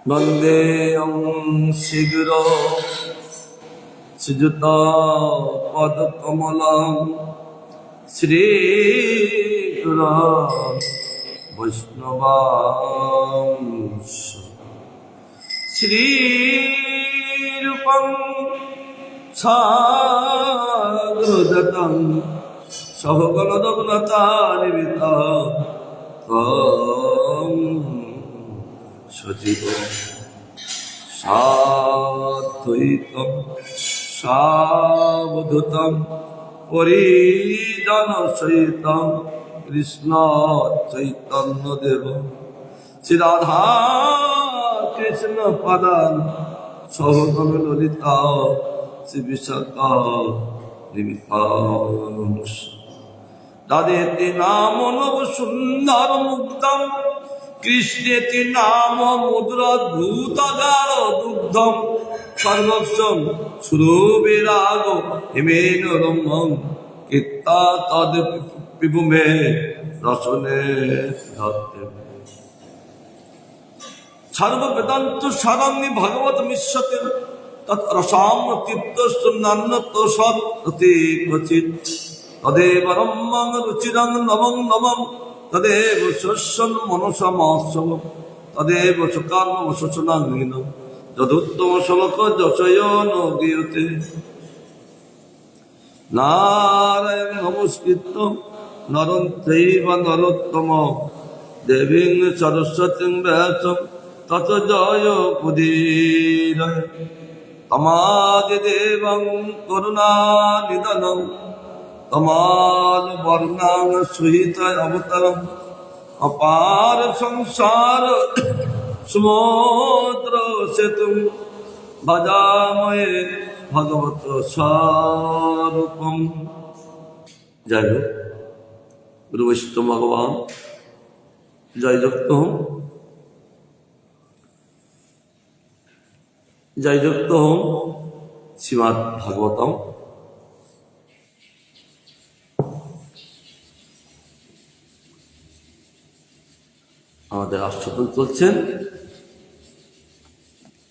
বন্দেয়ং শীঘ্র শ্রীযুত পদকমলং শ্রীগুর বৈষ্ণবাংশ শ্রীরূপং সাগ্রজাতং সহগণরঘুনাথানিবিতং সজীব সাদ্বৈতং সাবধূতং পরিজন সহিতং কৃষ্ণ চৈতন্যদেব শ্রী রাধা কৃষ্ণ পদান সহগণ ললিতা শ্রী বিশাখা নিমিত্তাংশ রাধেতি নাম নব সুন্দর মুগ্ধম কৃষ্ণেতি নাম মুদ্রাদ্ভুতগার দুগ্ধম সর্বস্বম সুরবিরাগ হিমেন রম্যং কীর্তা তদ পিবুমে রসনে ধত্তে সর্ব বেদান্ত সারান্নি ভগবত মিশ্যতে তৎ রসাম তৃপ্ত নান্যত সৎ ক্বচিৎ তদেব রম্যং রুচিরং নবং নবম তদেব শস্যন মনসমাসব তদেব সুকর্ম শোচনাঙ্গিন যদুত্তম শ্লোক যশয়ন গীয়তে নারায়ণ নমস্কৃত্য নরং চৈব নরোত্তম দেবীং সরস্বতীং ব্যাসং তত জয় মুদীরয়ে তমাদিদেবং করুণানিধনং তমাল বর্ণাং সহিত অবতরম অপার সংসার সমুদ্র সেতুং ভজামহে ভগবত স্বরূপম। যাই হোক, গুরু বৈষ্ণব ভগবান জয়যুক্ত হন, জয়যুক্ত হন শ্রীমদ্ ভাগবতম। আমাদের আস্বাদন চলছেন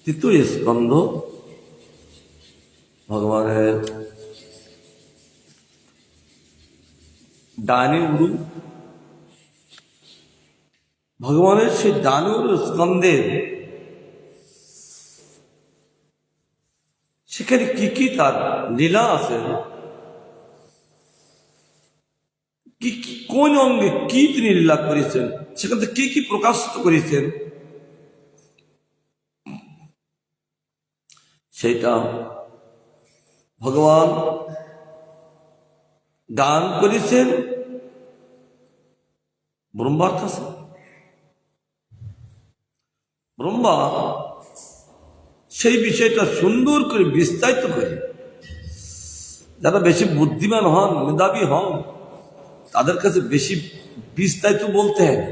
তৃতীয় স্কন্ধ ভগবানের ডানে উরু, ভগবানের সেই ডানে উরু স্কন্ধের সেখানে কি কি তার লীলা আছে, কি কোন অঙ্গে কি তিনি লীলা করেছেন, সেখান থেকে কি কি প্রকাশিত করেছেন, সেটা ভগবান গান করেছেন ব্রহ্মার কাছে। ব্রহ্মা সেই বিষয়টা সুন্দর করে বিস্তারিত করে, যারা বেশি বুদ্ধিমান হন, মেধাবী হন, তাদের কাছে বেশি বিস্তারিত বলতে হয়।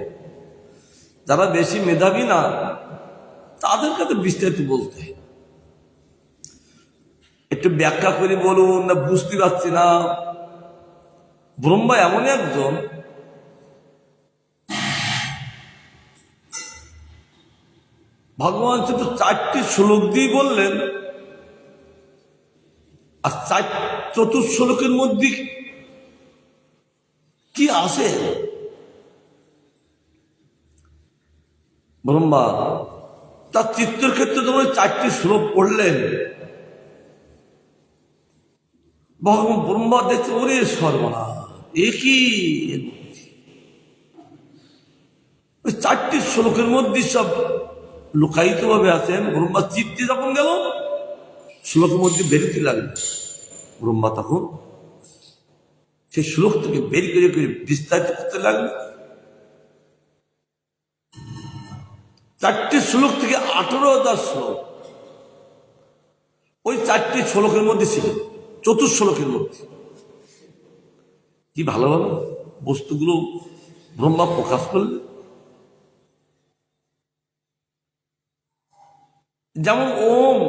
যারা বেশি মেধাবী না, তাদের কাছে বিস্তারিত বলতে হয়। একটু ব্যাখ্যা করে বলুন না, বুঝতে পারছি না। ব্রহ্মা এমন একজন, ভগবান শুধু 4টি শ্লোক দিয়ে বললেন, আর চতুর্থ শ্লোকের মধ্যে কি আছে? ব্রহ্মা তার চিত্রের ক্ষেত্রে যখন 4টি শ্লোক পড়লেন, ভগবান ব্রহ্মা দেখছে, ওরে সর্বনাশ, একই ওই 4টি শ্লোকের মধ্যে সব লুকায়িত ভাবে আছেন। ব্রহ্মা চিত্তে যখন গেল, শ্লোকের মধ্যে বেরোতে লাগলো। ব্রহ্মা তখন সেই শ্লোক থেকে বের করে করে বিস্তারিত করতে লাগলো। 4টি শ্লোক থেকে 18,000 শ্লোক ওই 4টি শ্লোকের মধ্যে ছিল, চতুর্থ শ্লোকের মধ্যে। কি ভালো ভালো বস্তুগুলো ব্রহ্মা প্রকাশ করলেন। যেমন ওম,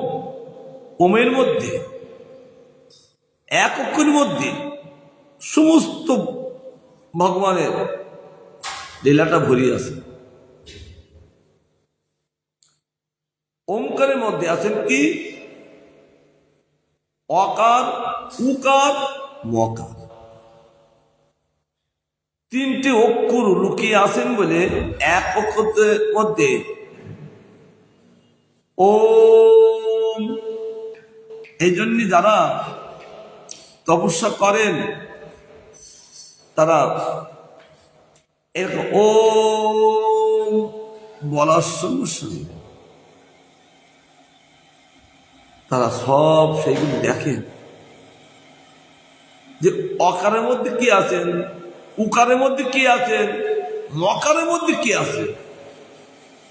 ওমের মধ্যে এক অক্ষরের মধ্যে সমস্ত ভগবানের লীলাটা ভরিয়ে আছে। ওমকারের মধ্যে আছেন কি অকার, উকার, মকার, তিনটি অক্ষর লুকিয়ে আছেন বলে এক অক্ষরের মধ্যে ওম। এই জন্য যারা তপস্যা করেন তারা এরকম ওম বলার সঙ্গে সঙ্গে তারা সব সেইগুলি দেখেন যে অকারের মধ্যে কি আছেন, উকারের মধ্যে কি আছেন, মকারের মধ্যে কি আছে।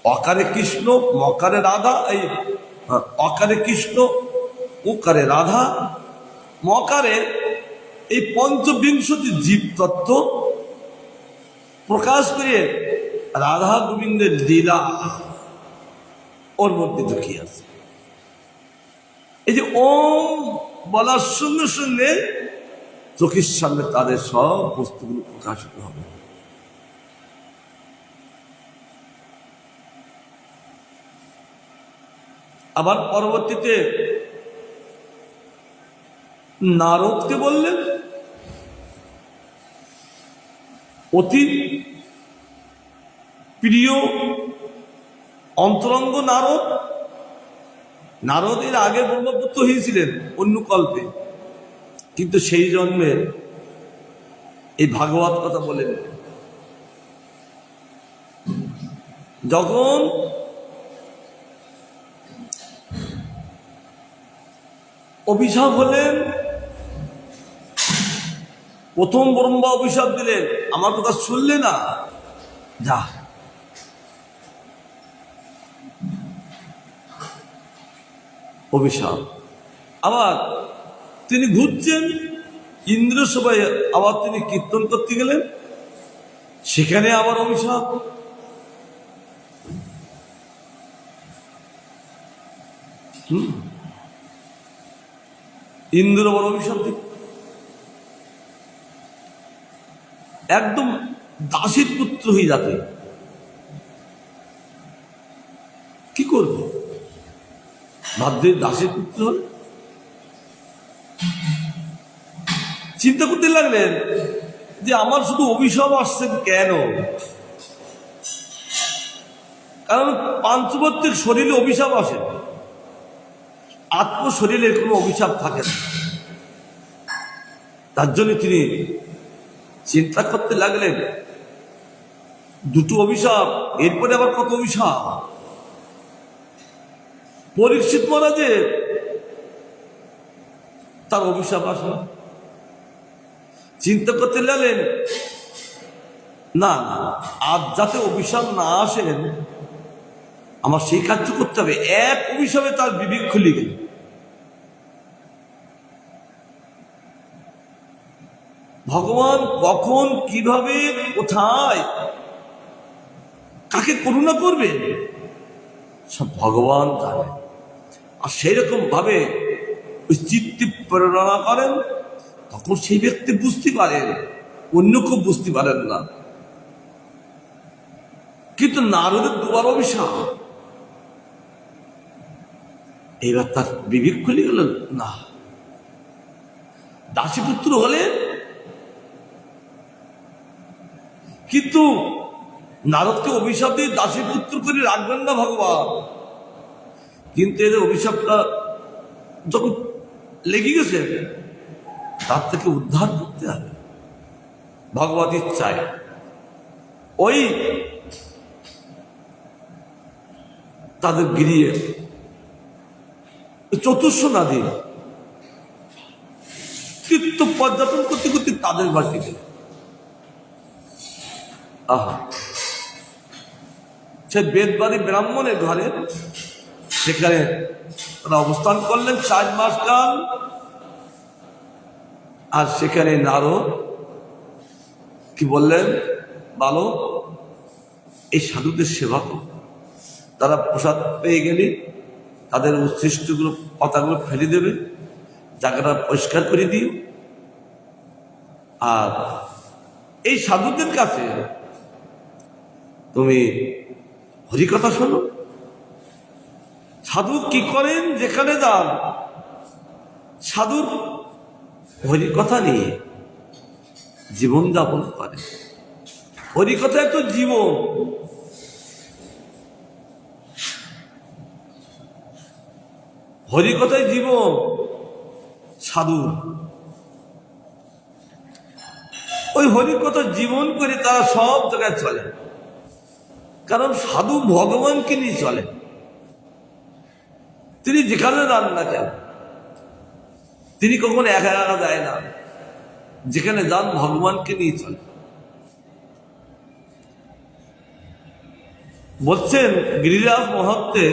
অকারে কৃষ্ণ, মকারে রাধা, এই অকারে কৃষ্ণ, উকারে রাধা, মকারে এই পঞ্চবিংশতি জীব তত্ত্ব প্রকাশ করে রাধা গোবিন্দের লীলা ওর মধ্যে ঢুকিয়ে আছে। এই যে ওম বলার সঙ্গে সঙ্গে চোখের সামনে তাদের সব বস্তুগুলো প্রকাশিত হবে। আবার পরবর্তীতে নারদকে বললেন, অতি প্রিয় অন্তরঙ্গ নারদ। নারদ এর আগে ব্রহ্মপুত্র হয়েছিলেন অন্য কল্পে, কিন্তু সেই জন্মে এই ভাগবত কথা বলেন। যখন অভিশাপ হলেন, প্রথম ব্রহ্মা অভিশাপ দিলেন, আমার কথা শুনলে না, যা। অভিশাপ। আবার তিনি ঘুরছেন ইন্দ্র সভায়, আবার তিনি কীর্তন করতে গেলেন, সেখানে আবার অভিশাপ। ইন্দ্র আবার অভিশাপ দিল, একদম দাসীর পুত্র হয়ে যাতে কি করবে, ভাদ্রের দাসীর পুত্র হলে। চিন্তা করতে লাগলেন যে আমার শুধু অভিশাপ আসছে কেন, কারণ পাঞ্চভৌতিক শরীরে অভিশাপ আসে, আত্মশরীরের কোনো অভিশাপ থাকে না। তার জন্য তিনি চিন্তা করতে লাগলেন, দুটো অভিশাপ, এরপরে আবার কত অভিশাপ। পরীক্ষিত মহারাজের তার অভিশাপ আসা, চিন্তা করতে লাগলেন না আজ যাতে অভিশাপ না আসেন, আমার সেই কার্য করতে হবে। এক অভিশাপে তার বিবেক খুলে গেল। ভগবান কখন, কিভাবে, কোথায়, কাকে করুণা করবে সব ভগবান জানেন। আর সেই রকম ভাবে ওই চিত্তে প্রেরণা করেন, তখন সেই ব্যক্তি বুঝতে পারেন, অন্য কেউ বুঝতে পারেন না। কিন্তু নারদের দুবার অভিশাপ, এবার তার বিবেক খুলে গেল, না দাসীপুত্র হলে, কিন্তু নারদকে অভিশাপ দিয়ে দাসীপুত্র করে রাখবেন না ভগবান। কিন্তু এদের অভিশাপটা যখন লেগে গেছে, তার থেকে উদ্ধার করতে হবে ভগবত ইচ্ছায়। ওই তাদের গিরিয়ে চতুর্শ নাদি তীর্থ পর্যটন করতে করতে তাদের বাড়িতে গেল। আহা, সে বেদবাদী ব্রাহ্মণের ঘরে, সেখানে তারা অবস্থান করলেন 4 মাস কাল। আর সেখানে নারদ কি বললেন, বলো এই সাধুদের সেবা করো। তারা প্রসাদ পেয়ে গেলে তাদের উচ্ছিষ্টগুলো, পাতাগুলো ফেলে দেবে, জায়গাটা পরিষ্কার করে দিও। আর এই সাধুদের কাছে তুমি হরিকথা শোনো। সাধু কি করেন? যেখানে যান সাধুর হরিকথা নিয়ে জীবনযাপন করেন। হরিকথায় তো জীবন। হরিকথায় জীবন সাধু। ওই হরিকথা জীবন করে তারা সব জায়গায় চলে, কারণ সাধু ভগবানকে নিয়ে চলে। তিনি যেখানে যান না কেন, তিনি কখনো একা একা যায় না, যেখানে যান ভগবানকে নিয়ে চলে। বলছেন গিরিরাজ মহত্বে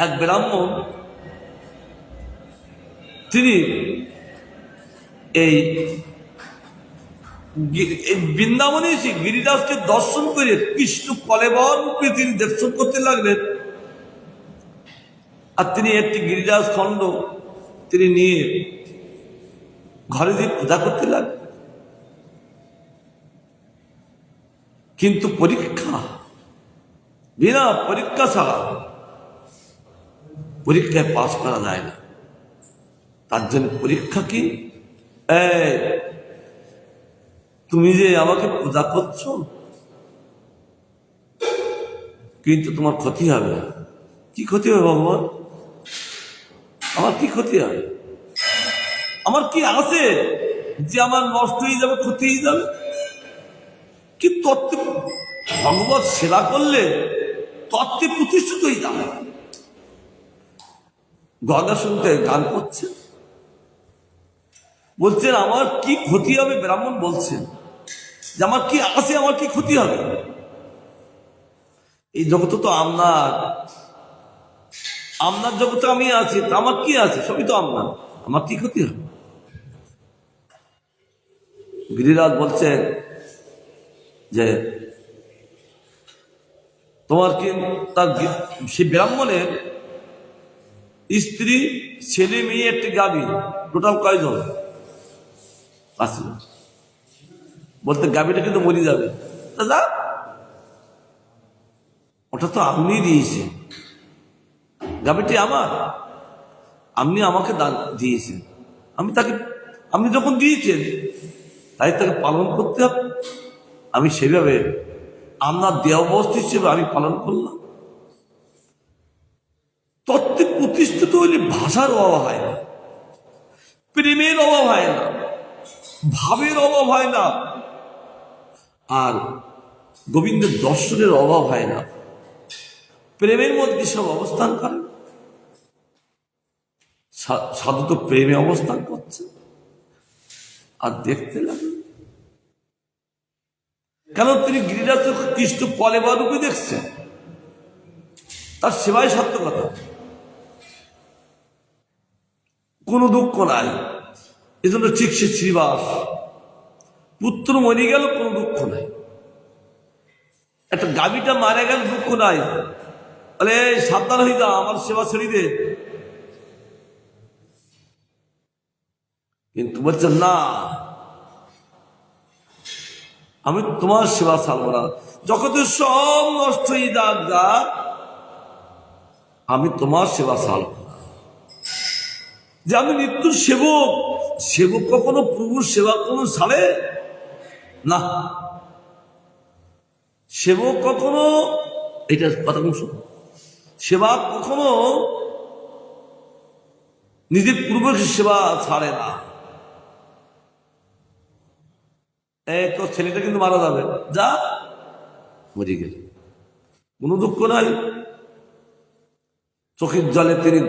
এক ব্রাহ্মণ, তিনি এই বৃন্দাবনে এসে গিরিরাজকে দর্শন করে কৃষ্ণ কলেবর রূপে তিনি দর্শন করতে লাগলেন। আর তিনি একটি গিরিরাজ খণ্ড তিনি নিয়ে ঘরে দিয়ে পূজা করতে লাগলেন। কিন্তু পরীক্ষা, বিনা পরীক্ষা ছাড়া পরীক্ষায় পাশ করা যায় না। তার জন্য পরীক্ষা কি? তুমি যে আমাকে পূজা করছো, কিন্তু তোমার ক্ষতি হবে। কি ক্ষতি হবে ভগবান? আমার কি ক্ষতি হবে? আমার কি আছে যে আমার নষ্ট হয়ে যাবে, ক্ষতি হয়ে যাবে? কি তত্ত্বে ভগবত সেবা করলে তত্ত্বে প্রতিষ্ঠিত হয়ে যাবে। গঙ্গা শুনতে গান করছে, বলছেন আমার কি ক্ষতি হবে? ব্রাহ্মণ বলছেন যে আমার কি আছে, আমার কি ক্ষতি হবে? এই জগতে তো আপনার জগতে আমি আছি, আমার কি আছে? সবই তো আপনার, আমার কি ক্ষতি হবে? গিরিরাজ বলছেন যে তোমার কি, তার সে ব্রাহ্মণের স্ত্রী, ছেলে, মেয়ে, একটি গাভী, টোটাল কয়জন? আসল বলতে গাভীটা কিন্তু মরে যাবে। দাদা ওটা তো আপনি দিয়েছেন, গাভীটি আমার, আপনি আমাকে দান দিয়েছেন, আপনি যখন দিয়েছেন তাই তাকে পালন করতে হবে। আমি সেভাবে আপনার দেহবস্তু হিসেবে আমি পালন করলাম। তত্ত্বে প্রতিষ্ঠিত হইলে ভাষার অভাব হয় না, প্রেমের অভাব হয় না, ভাবের অভাব হয় না, আর গোবিন্দের দর্শনের অভাব হয় না। প্রেমের মধ্যে সব অবস্থান করে। সাধু তো প্রেমে অবস্থান করছে আর দেখতে লাগে। কেন? তিনি গিরিরাজ কৃষ্ণ কলেবর রূপে দেখছেন, তার সেবায় সার্থকতা, কোনো দুঃখ নাই। এজন্য ঠিক সে শ্রীবাস। পুত্র মরে গেল, কোনো দুঃখ নাই। একটা গাভীটা মারা গেল, দুঃখ নাই। বলে সাবধান হয়ে যা, আমার সেবা ছেড়ে দে। কিন্তু বলছেন না, আমি তোমার সেবা ছাড়বো না। জগতের সব নষ্ট হয়ে যাক যা, আমি তোমার সেবা ছাড়বো না। যে আমি নিত্যুর সেবক, সেবক কখনো প্রভুর সেবা কোনো ছাড়ে না। সেবক কখনো, এটা কথা কোন, সেবা কখনো নিজের পূর্বের সেবা ছাড়ে না। তোর ছেলেটা কিন্তু মারা যাবে, যা, মরে গেল, কোনো দুঃখ নাই। চোখের জলে তিনি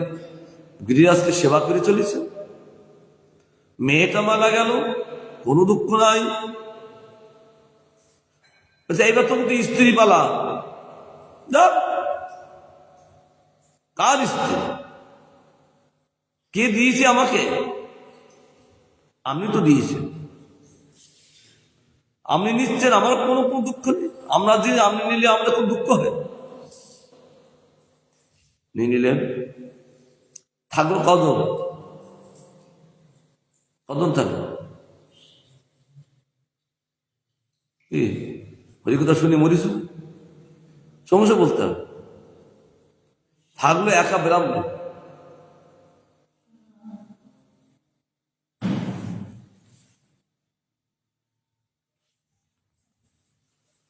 গিরিরাজকে সেবা করে চলেছেন। মেয়েটা মারা গেল, কোনো দুঃখ নাই। এইবার তো স্ত্রী পালা, যা, কার স্ত্রী? কে দিয়েছে আমাকে? আপনি তো দিয়েছেন, আপনি নিচ্ছেন, আমার কোনো দুঃখ নেই। আমরা যে আপনি নিলে আমাদের খুব দুঃখ হয়। নিয়ে নিলেন, থাকলো কজন? কজন থাকলো? কি হরিকথা শুনে মরিস? সমস্যা বলতে হবে। থাকলো একা ব্রাহ্মণ।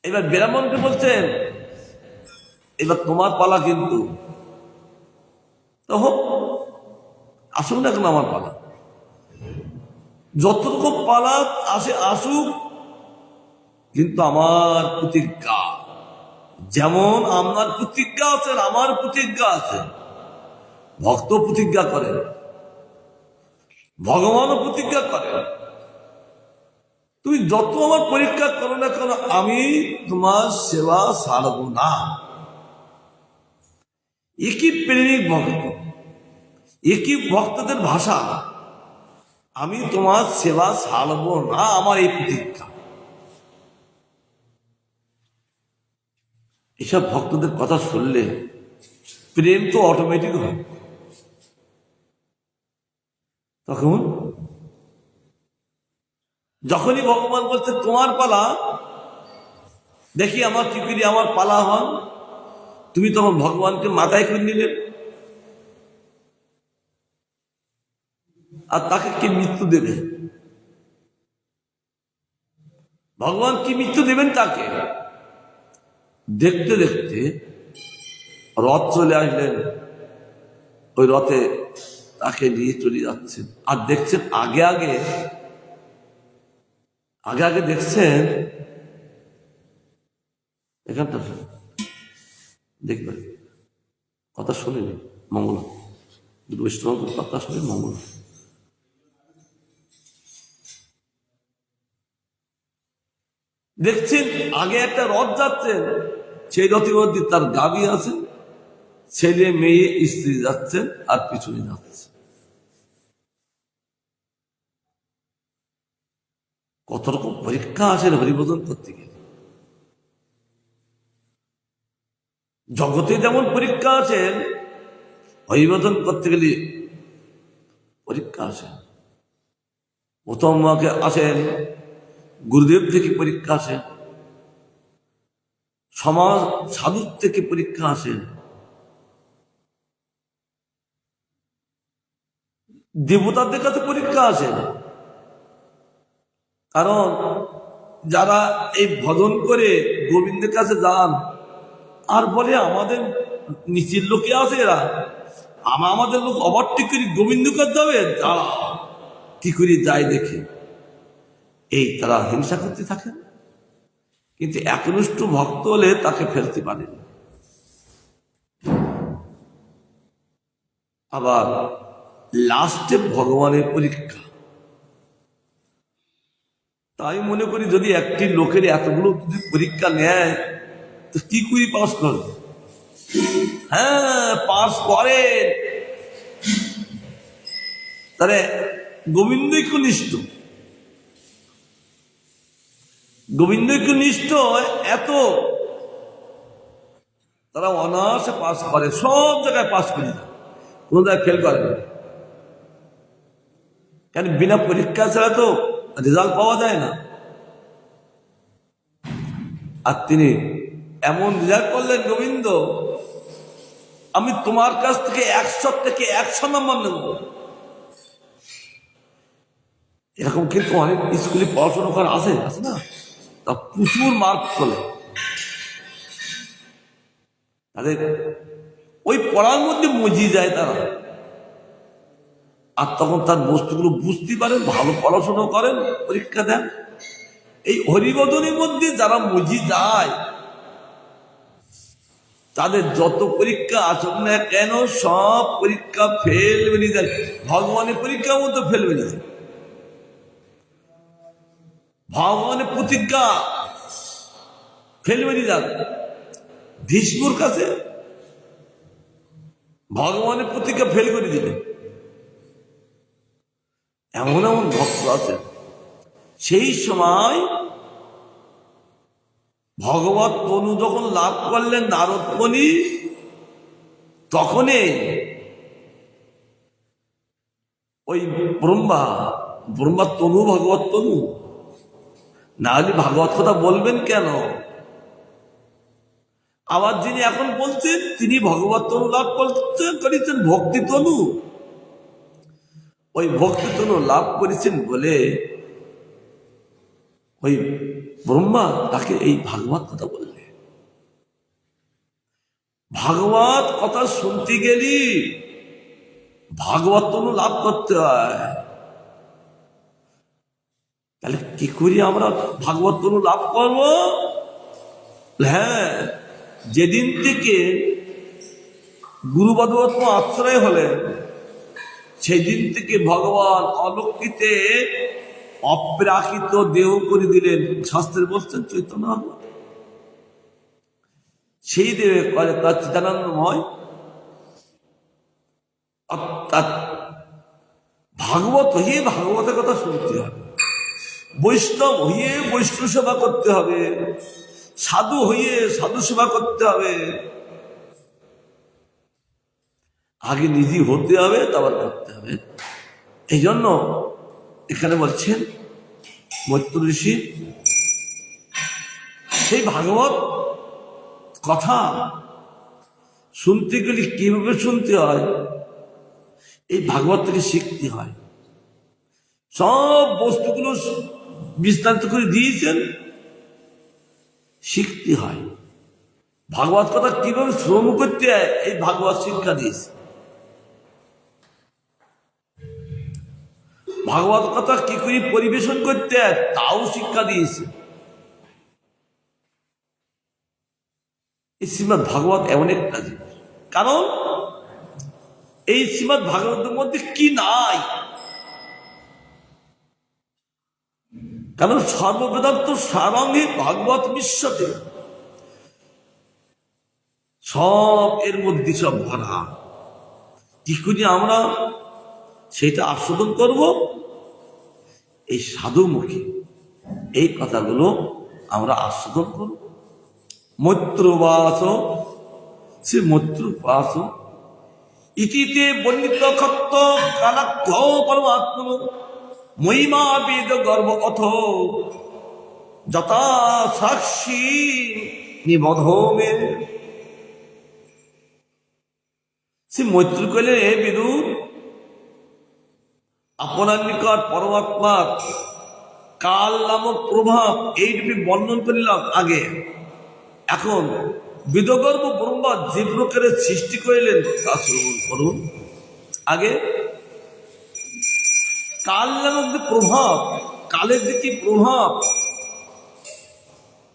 এবার ব্রাহ্মণকে বলছেন এবার তোমার পালা, কিন্তু তো হোক, আসুক না কেন আমার পালা, যতটুকু পালা আসে আসুক, কিন্তু আমার প্রতিজ্ঞা, যেমন আপনার প্রতিজ্ঞা আছে আমার প্রতিজ্ঞা আছে, ভক্ত প্রতিজ্ঞা করেন, ভগবানও প্রতিজ্ঞা করেন, তুমি যত আমার পরীক্ষা করো না কেন আমি তোমার সেবা ছাড়ব না। একই প্রেমিক ভক্ত, একই ভক্তদের ভাষা, আমি তোমার সেবা ছাড়ব না, আমার এই প্রতিজ্ঞা। এসব ভক্তদের কথা শুনলে প্রেম তো অটোমেটিক হয়। তখন যখনই ভগবান বলছে তোমার পালা, দেখি আমার কি করি আমার পালা হন, তুমি তখন ভগবানকে মাথায় করে নিলেন, আর তাকে কি মৃত্যু দেবে? ভগবান কি মৃত্যু দেবেন তাকে? দেখতে দেখতে রথ চলে আসলেন, ওই রথে তাকে নিয়ে চলে যাচ্ছেন, আর দেখছেন আগে আগে আগে আগে দেখছেন, এখানটা দেখবেন, কথা শুনেনি মঙ্গল, বৈষ্ণব কথা শুনে মঙ্গল। দেখছেন আগে একটা রথ যাচ্ছেন, সেই রথের মধ্যে তার গাবি আছে, ছেলে মেয়ে স্ত্রী যাচ্ছেন, আর পিছনে যাচ্ছে। কত রকম পরীক্ষা আসেন হরিবোধন করতে গেলে। জগতে যেমন পরীক্ষা আছেন, হরিবোধন করতে গেলে পরীক্ষা আসেন। প্রথম আসেন গুরুদেব থেকে পরীক্ষা আসেন, সমাজ সাধুর থেকে পরীক্ষা আসেন, দেবতাদের কাছে পরীক্ষা আসেন। কারণ যারা এই ভজন করে গোবিন্দের কাছে যান, আর বলে আমাদের নিচের লোকে আছে, এরা আমাদের লোক ওভারটেক করি গোবিন্দ কাছে যাবে, যারা কি করে যায় দেখি, এই তারা হিংসা করতে থাকেন। কিন্তু একনিষ্ঠ ভক্ত হলে তাকে ফেলতে পারেন। আবার লাস্টে ভগবানের পরীক্ষা। তাই মনে করি যদি একটি লোকের এতগুলো যদি পরীক্ষা নেয় তো কি করে পাস করবে? হ্যাঁ, পাস করে, তাহলে গোবিন্দনিষ্ঠ, গোবিন্দনিষ্ঠ এত তারা অনায়াসে পাস করে, সব জায়গায় পাস করে যায়, কোন জায়গায় ফেল করে না। কেন? বিনা পরীক্ষা ছাড়া তো রেজাল্ট পাওয়া যায় না। আর তিনি এমন রেজাল্ট করলেন, গোবিন্দ আমি তোমার কাছ থেকে 100 থেকে 100 নম্বর নেব। এরকম কিন্তু অনেক স্কুলে পড়াশোনা করা আছে না, তা প্রচুর মার্ক চলে তাদের, ওই পড়ার মধ্যে মজিয়ে যায় তারা, আর তখন তার বস্তুগুলো বুঝতে পারেন, ভালো পড়াশোনা করেন, পরীক্ষা দেন। এই হরিবোধনের মধ্যে যারা মজি যায় তাদের যত পরীক্ষা আসুক না কেন সব পরীক্ষা ফেল বেরিয়ে যায়। ভগবানের পরীক্ষার মধ্যে ফেল বেরিয়ে যায়। ভগবানের প্রতিজ্ঞা ফেল বেরিয়ে যান। ভীষ্মর কাছে ভগবানের প্রতিজ্ঞা ফেল করে দিলেন। এমন এমন ভক্ত আছে, সেই সময় ভগবত তনু যখন লাভ করলেন নারদ মুনি, তখনই ওই ব্রহ্মা তনু ভগবত তনু, না হলে ভাগবত কথা বলবেন কেন? আবার যিনি এখন বলছেন তিনি ভগবত তনু লাভ করেছেন ভক্তি তনু। ওই ভক্তি তনু লাভ করেছেন বলে ওই ব্রহ্মা তাকে এই ভাগবত কথা বললেন। ভাগবত কথা শুনতে গেলি ভাগবত তনু লাভ করতে হয়। তাহলে কি করি আমরা ভাগবত তনু লাভ করব? হ্যাঁ, যেদিন থেকে গুরু বদবত্ম আশ্রয় হলেন সেই দিন থেকে ভগবান অলৌকিতে অপ্রাকৃত দেহ করে দিলেন। শাস্ত্রে বলছেন চৈতন্য সেই দেহে করে তার চিদানন্দময়। অর্থাৎ ভাগবত হয়ে ভাগবতের কথা শুনতে হবে, বৈষ্ণব হয়ে বৈষ্ণব সেবা করতে হবে, সাধু হয়ে সাধু সেবা করতে হবে। আগে নিজে হতে হবে, তারপর করতে হবে। এই জন্য এখানে বলছেন মৈত্র ঋষি সেই ভাগবত কথা শুনতে গেলে কিভাবে শুনতে হয়, এই ভাগবত থেকে শিখতে হয়। সব বস্তুগুলো বিস্তারিত করে দিয়েছেন, শিখতে হয়। ভাগবত কথা কিভাবে শ্রবণ করতে হয় এই ভাগবত শিক্ষা দিয়েছে। ভাগবত কথা কি করে পরিবেশন করতে হয় তাও শিক্ষা দিয়েছে। এই শ্রীমদ্ ভাগবত এমন একটা জিনিস, কারণ এই শ্রীমদ্ ভাগবতের মধ্যে কি নাই, কারণ সর্ববেদান্ত সারাঙ্গে ভাগবত বিশ্বতে সব এর মধ্যে সব ভরা। কি করে আমরা সেটা আস্বাদন করব? এই সাধুমুখী এই কথাগুলো আমরা আস্বাদন করব। মৈত্রবাস সে মৈত্রবাস ইতিতে বর্ণিত ক্ষত্র কালাক্ষ পরমাত্ম মহিমা বেদ গর্ব অথ যথা সাক্ষী নিবধমে। সে মৈত্র কইলেন, হে বিদুর, আপনার নিকট পরমাত্মার কাল নামক প্রভাব এইটুকু বর্ণন করলাম আগে। এখন বেদগর্ভ ব্রহ্মা যে প্রকারের সৃষ্টি করিলেন তা শ্রবণ করুন। আগে কাল নামক যে প্রভাব, কালের যে কি প্রভাব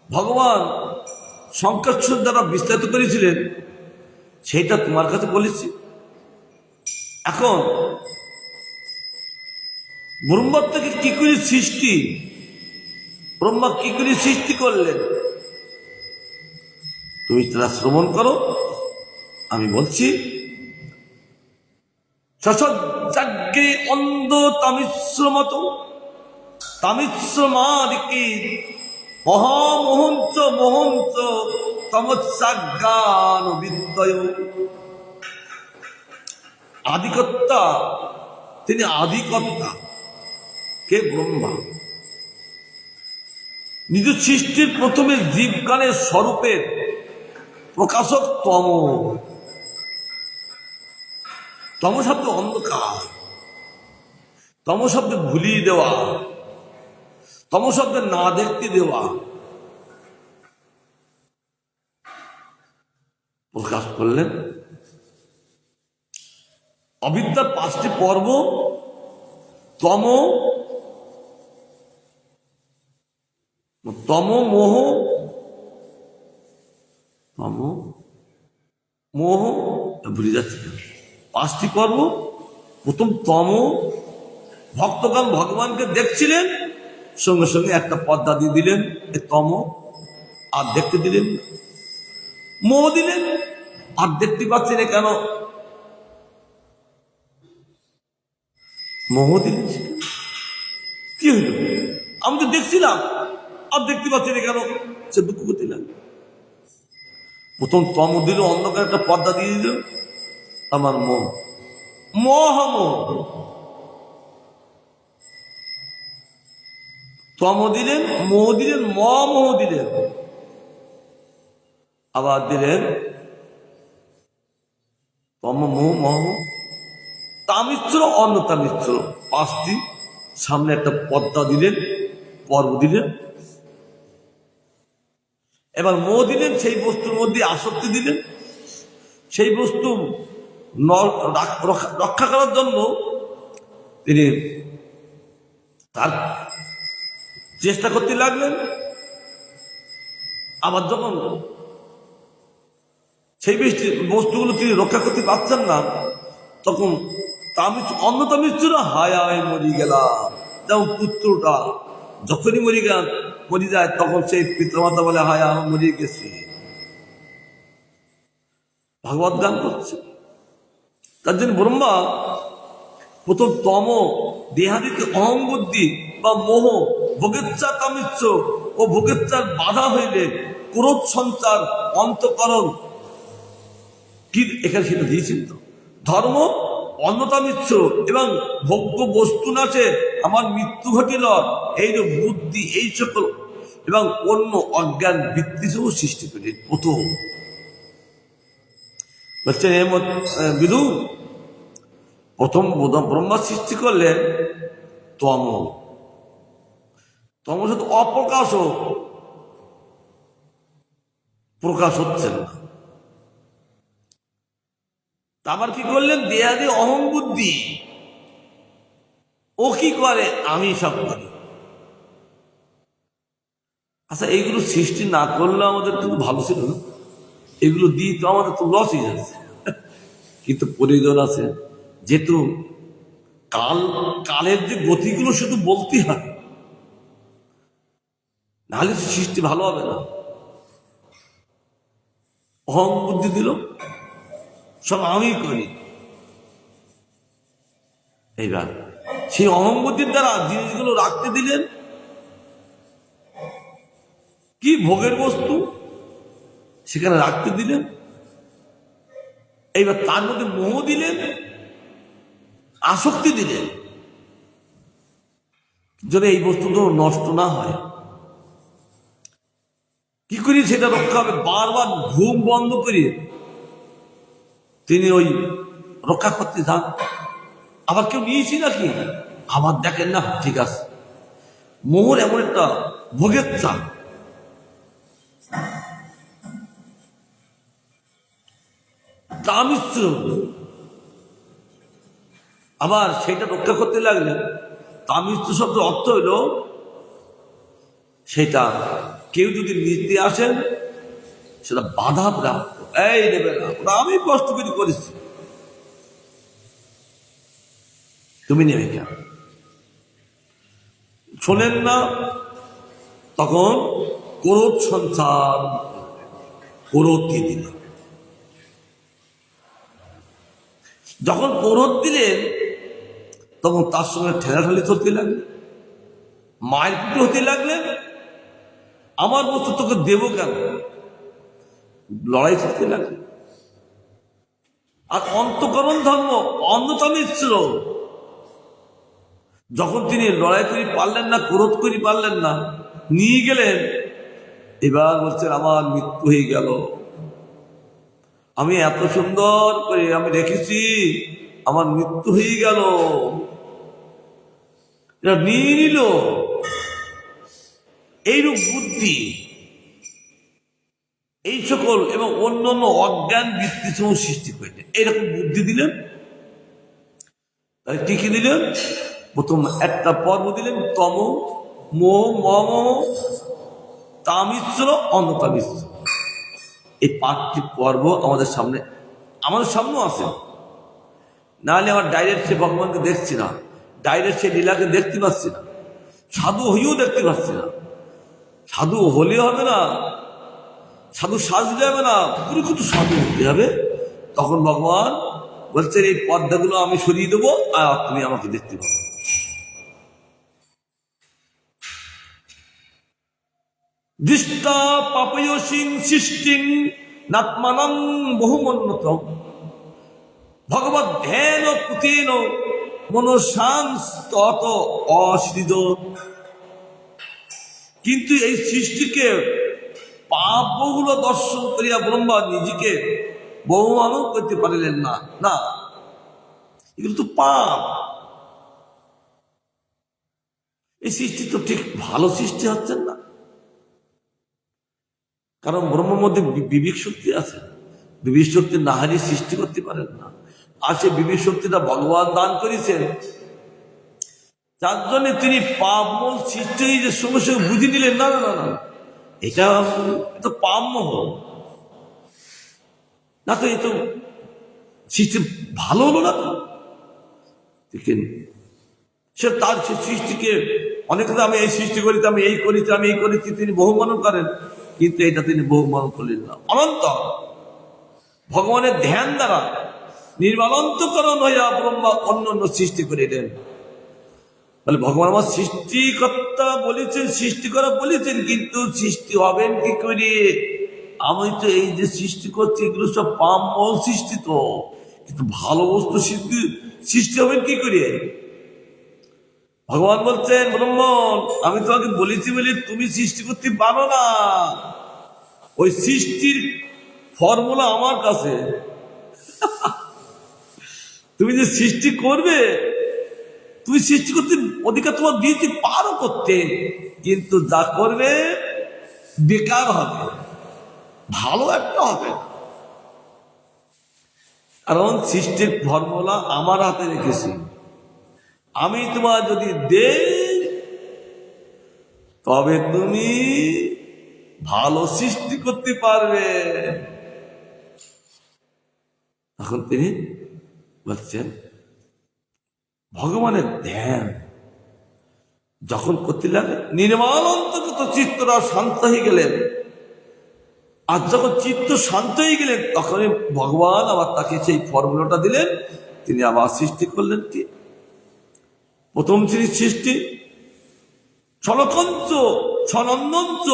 ভগবান শঙ্করচূড় দ্বারা বিস্তারিত করেছিলেন সেইটা তোমার কাছে বলেছি। এখন ব্রহ্মার থেকে কি করে সৃষ্টি, ব্রহ্মা কি করে সৃষ্টি করলেন তুমি তারা শ্রবণ করো। আমি বলছি, সসজ্জাগ্রে অন্ধ তামিশ্রমত তামিশ্রমাদিকে মহামোহঞ্চ মোহঞ্চ তমস্যাজ্ঞান বিদ্যয়। আদিকর্তা, তিনি আদিকর্তা কে? ব্রহ্মা। নিজ সৃষ্টির প্রথমে জীবগানের স্বরূপের প্রকাশক তম। তম শব্দ অন্ধকার, তম শব্দ ভুলিয়ে দেওয়া, তম শব্দে না দেখতে দেওয়া। প্রকাশ করলেন অবিদ্যার 5টি পর্ব। তম, মোহ, মোহ ভুলে যাচ্ছে। 5টি পর্ব। প্রথম তম, ভক্তগণ ভগবানকে দেখছিলেন, সঙ্গে সঙ্গে একটা পর্দা দিয়ে দিলেন তম, আর দেখতে দিলেন। মোহ দিলেন, আর দেখতে পাচ্ছি না কেন? মোহ দিলেন। কি হইল? আমি তো দেখছিলাম আর দেখতে পাচ্ছি না কেন? সে দুঃখ করতে লাগলো। প্রথম তম দিল, অন্ধকার একটা পর্দা দিয়ে দিল, আমার মোহ, মোহ। তম দিলেন, মোহ দিলেন, মোহ দিলেন, আবার দিলেন তম মোহ মহ তামিত্র অন্য তামিত্র, 5টি, সামনে একটা পদ্মা দিলেন, পর্ব দিলেন। এবার মোহ দিলেন, সেই বস্তুর মধ্যে আসক্তি দিলেন। সেই বস্তু রক্ষা করার জন্য তিনি তার চেষ্টা করতে লাগলেন। আবার যখন সেই বস্তুগুলো তিনি রক্ষা করতে পারছেন না, তখন অন্য তামিত্ররা হায় হায় মরি গেলাম। যেমন পুত্রটা যখনই মরি যায়, তখন সেই পিতামাতা বলে হায় আমি মরিয়ে গেছি। ভাগবত গান করছে। তার জন্য ব্রহ্মা প্রথম দেহাদিকে অহং বুদ্ধি বা মোহ, ভোগেচ্ছা কামিচ্ছ ও ভোগেচ্ছার বাধা হইলে ক্রোধ সঞ্চার অন্তঃকরণ কি এখানে সেটা দিয়েছেন। তো ধর্ম অন্যতামিচ্ছ এবং ভোগ্য বস্তু নাচে আমার মৃত্যু ঘটিল, এই বুদ্ধি এই সকল এবং অন্য অজ্ঞান বৃত্তি সৃষ্টি করে। প্রথম বলছেন বিদু, প্রথম ব্রহ্মা সৃষ্টি করলেন তম শুধু অপ্রকাশ, প্রকাশ হচ্ছে না। আবার কি করলেন, দেহাদি অহং বুদ্ধি, ও কি করে আমি সব করি। আচ্ছা, এইগুলো সৃষ্টি না করলে আমাদের কিন্তু ভালো ছিল না, এগুলো দিয়ে তো আমাদের তো লস হয়ে যাচ্ছে। কিন্তু প্রয়োজন আছে, যেহেতু কালের যে গতিগুলো শুধু বলতে হবে, নাহলে সৃষ্টি ভালো হবে না। অহং বুদ্ধি দিল, সব আমি করি। এইবার সেই অহং বুদ্ধির দ্বারা জিনিসগুলো রাখতে দিলেন কি ভোগের বস্তু, সেখানে রাখতে দিলেন। এইবার তার মধ্যে মোহ দিলেন, আসক্তি দিলেন, যদি এই বস্তুগুলো নষ্ট না হয়। কি করি সেটা রক্ষা হবে, বারবার ঘুম বন্ধ করিয়ে তিনি ওই রক্ষা করতে যান। আবার কেউ নিয়েছি নাকি, আবার দেখেন না, ঠিক আছে। মোহর এমন একটা ভোগের চাপ, তামিত্র, আবার সেটা রক্ষা করতে লাগলেন। তামিত্র শব্দ অর্থ হইল সেটা কেউ যদি নিতে আসেন, সেটা বাধা প্রাপ্ত। এই নেবে না, ওটা আমি কষ্ট করে করেছি, তুমি নেবে কেন? শোনেন না, তখন ক্রোধ সঞ্চার, ক্রোধ কি দিলেন। যখন ক্রোধ দিলেন, তখন তার সঙ্গে ঠেলাঠালি চলতে লাগলেন, মায়ের পিঠে হতে লাগলেন। আমার বস্তু তোকে দেব কেন, লড়াই করতে লাগলেন। আর অন্তঃকরণ ধর্ম অন্যতমিচ্ছিল, যখন তিনি লড়াই করি পারলেন না, ক্রোধ করি পারলেন না, নিয়ে গেলেন। এবার বলছেন আমার মৃত্যু হয়ে গেল, আমি এত সুন্দর করে আমি রেখেছি, আমার মৃত্যু হয়ে গেল। এটা নিয়ে নিল। এইরূপ বুদ্ধি, এই সকল এবং অন্যান্য অজ্ঞান বৃত্তি সৃষ্টি করেছেন। এইরকম বুদ্ধি দিলেন। তাহলে কি কি দিলেন? প্রথম একটা পর্ব দিলেন তম, মোহ, মম, তামিত্র, অন্যতামিত্র। এই 5টি পর্ব আমাদের সামনেও আছে। নাহলে আমার ডাইরেক্ট সে ভগবানকে দেখছি না, ডাইরেক্ট সে লীলাকে দেখতে পাচ্ছি না, সাধু হইও দেখতে পাচ্ছি না। সাধু হলে হবে না, সাধু সাজলে হবে না, পুরো সাধু হতে হবে। তখন ভগবান বলছেন এই পর্দাগুলো আমি সরিয়ে দেবো, আর তুমি আমাকে দেখতে পাবো। দৃষ্টা পাপয়সিং সৃষ্টিং নাত্মানং বহুমন্নত ভগবত ধ্যান পুতেন মনসাংস্তত অসৃজ। কিন্তু এই সৃষ্টিকে পাপগুলো দর্শন করিয়া ব্রহ্মা নিজেকে বহুমানও করতে পারিলেন না। না, এগুলো তো পাপ। এই সৃষ্টি তো ঠিক ভালো সৃষ্টি হচ্ছে না, কারণ ব্রহ্মের মধ্যে বিবেক শক্তি আছে। বিবেক শক্তি না হারিয়ে সৃষ্টি করতে পারেন না। আর সে বিবেক শক্তিটা ভগবান দান করেছেন, যার জন্য তিনি পাপমূল সৃষ্টি যে সঙ্গে সঙ্গে বুঝে নিলেন না না না না, এটা তো পাপমোহ না, তো এই তো সৃষ্টি ভালো হলো না তো। দেখেন, সে তার সে সৃষ্টিকে অনেক আমি এই সৃষ্টি করি, আমি এই করেছি, আমি এই করেছি, তিনি বহুমানন করেন, কিন্তু এটা তিনি বহুমানন করলেন না। অনন্ত ভগবানের ধ্যান দ্বারা নির্মালন্তকরণ হইয়া ব্রহ্মা অন্য অন্য সৃষ্টি করিলেন। বলে ভগবান আমার সৃষ্টিকর্তা বলেছেন, সৃষ্টি করা বলেছেন, কিন্তু সৃষ্টি হবেন কি করে? আমি তো এই যে সৃষ্টি করছি এগুলো সব পাপময় সৃষ্টি, তো কিন্তু ভালো বস্তু সৃষ্টি হবেন কি করে? ভগবান বলছেন, ব্রহ্মণ আমি তোমাকে বলেছি বলে তুমি সৃষ্টি করতে পারো না। ওই সৃষ্টির ফর্মুলা আমার কাছে। তুমি যে সৃষ্টি করবে, তুমি সৃষ্টি করতে অধিকার তোমার দিয়েছি, পারো করতে, কিন্তু যা করবে বেকার হবে, ভালো একটা হবে। কারণ সৃষ্টির ফর্মুলা আমার হাতে রেখেছি। আমি তোমার যদি দেই তবে তুমি ভালো সৃষ্টি করতে পারবে। এখন তিনি বলছেন ভগবানের ধ্যান যখন করতে লাগে, নির্মল অন্তর্গত চিত্তরা শান্ত হয়ে গেলেন। আর যখন চিত্ত শান্ত হয়ে গেলেন, তখনই ভগবান আবার তাকে সেই ফর্মুলাটা দিলেন। তিনি আবার সৃষ্টি করলেন কি? প্রথম শ্রেণীর সৃষ্টি সনকঞ্চ সনন্দঞ্চ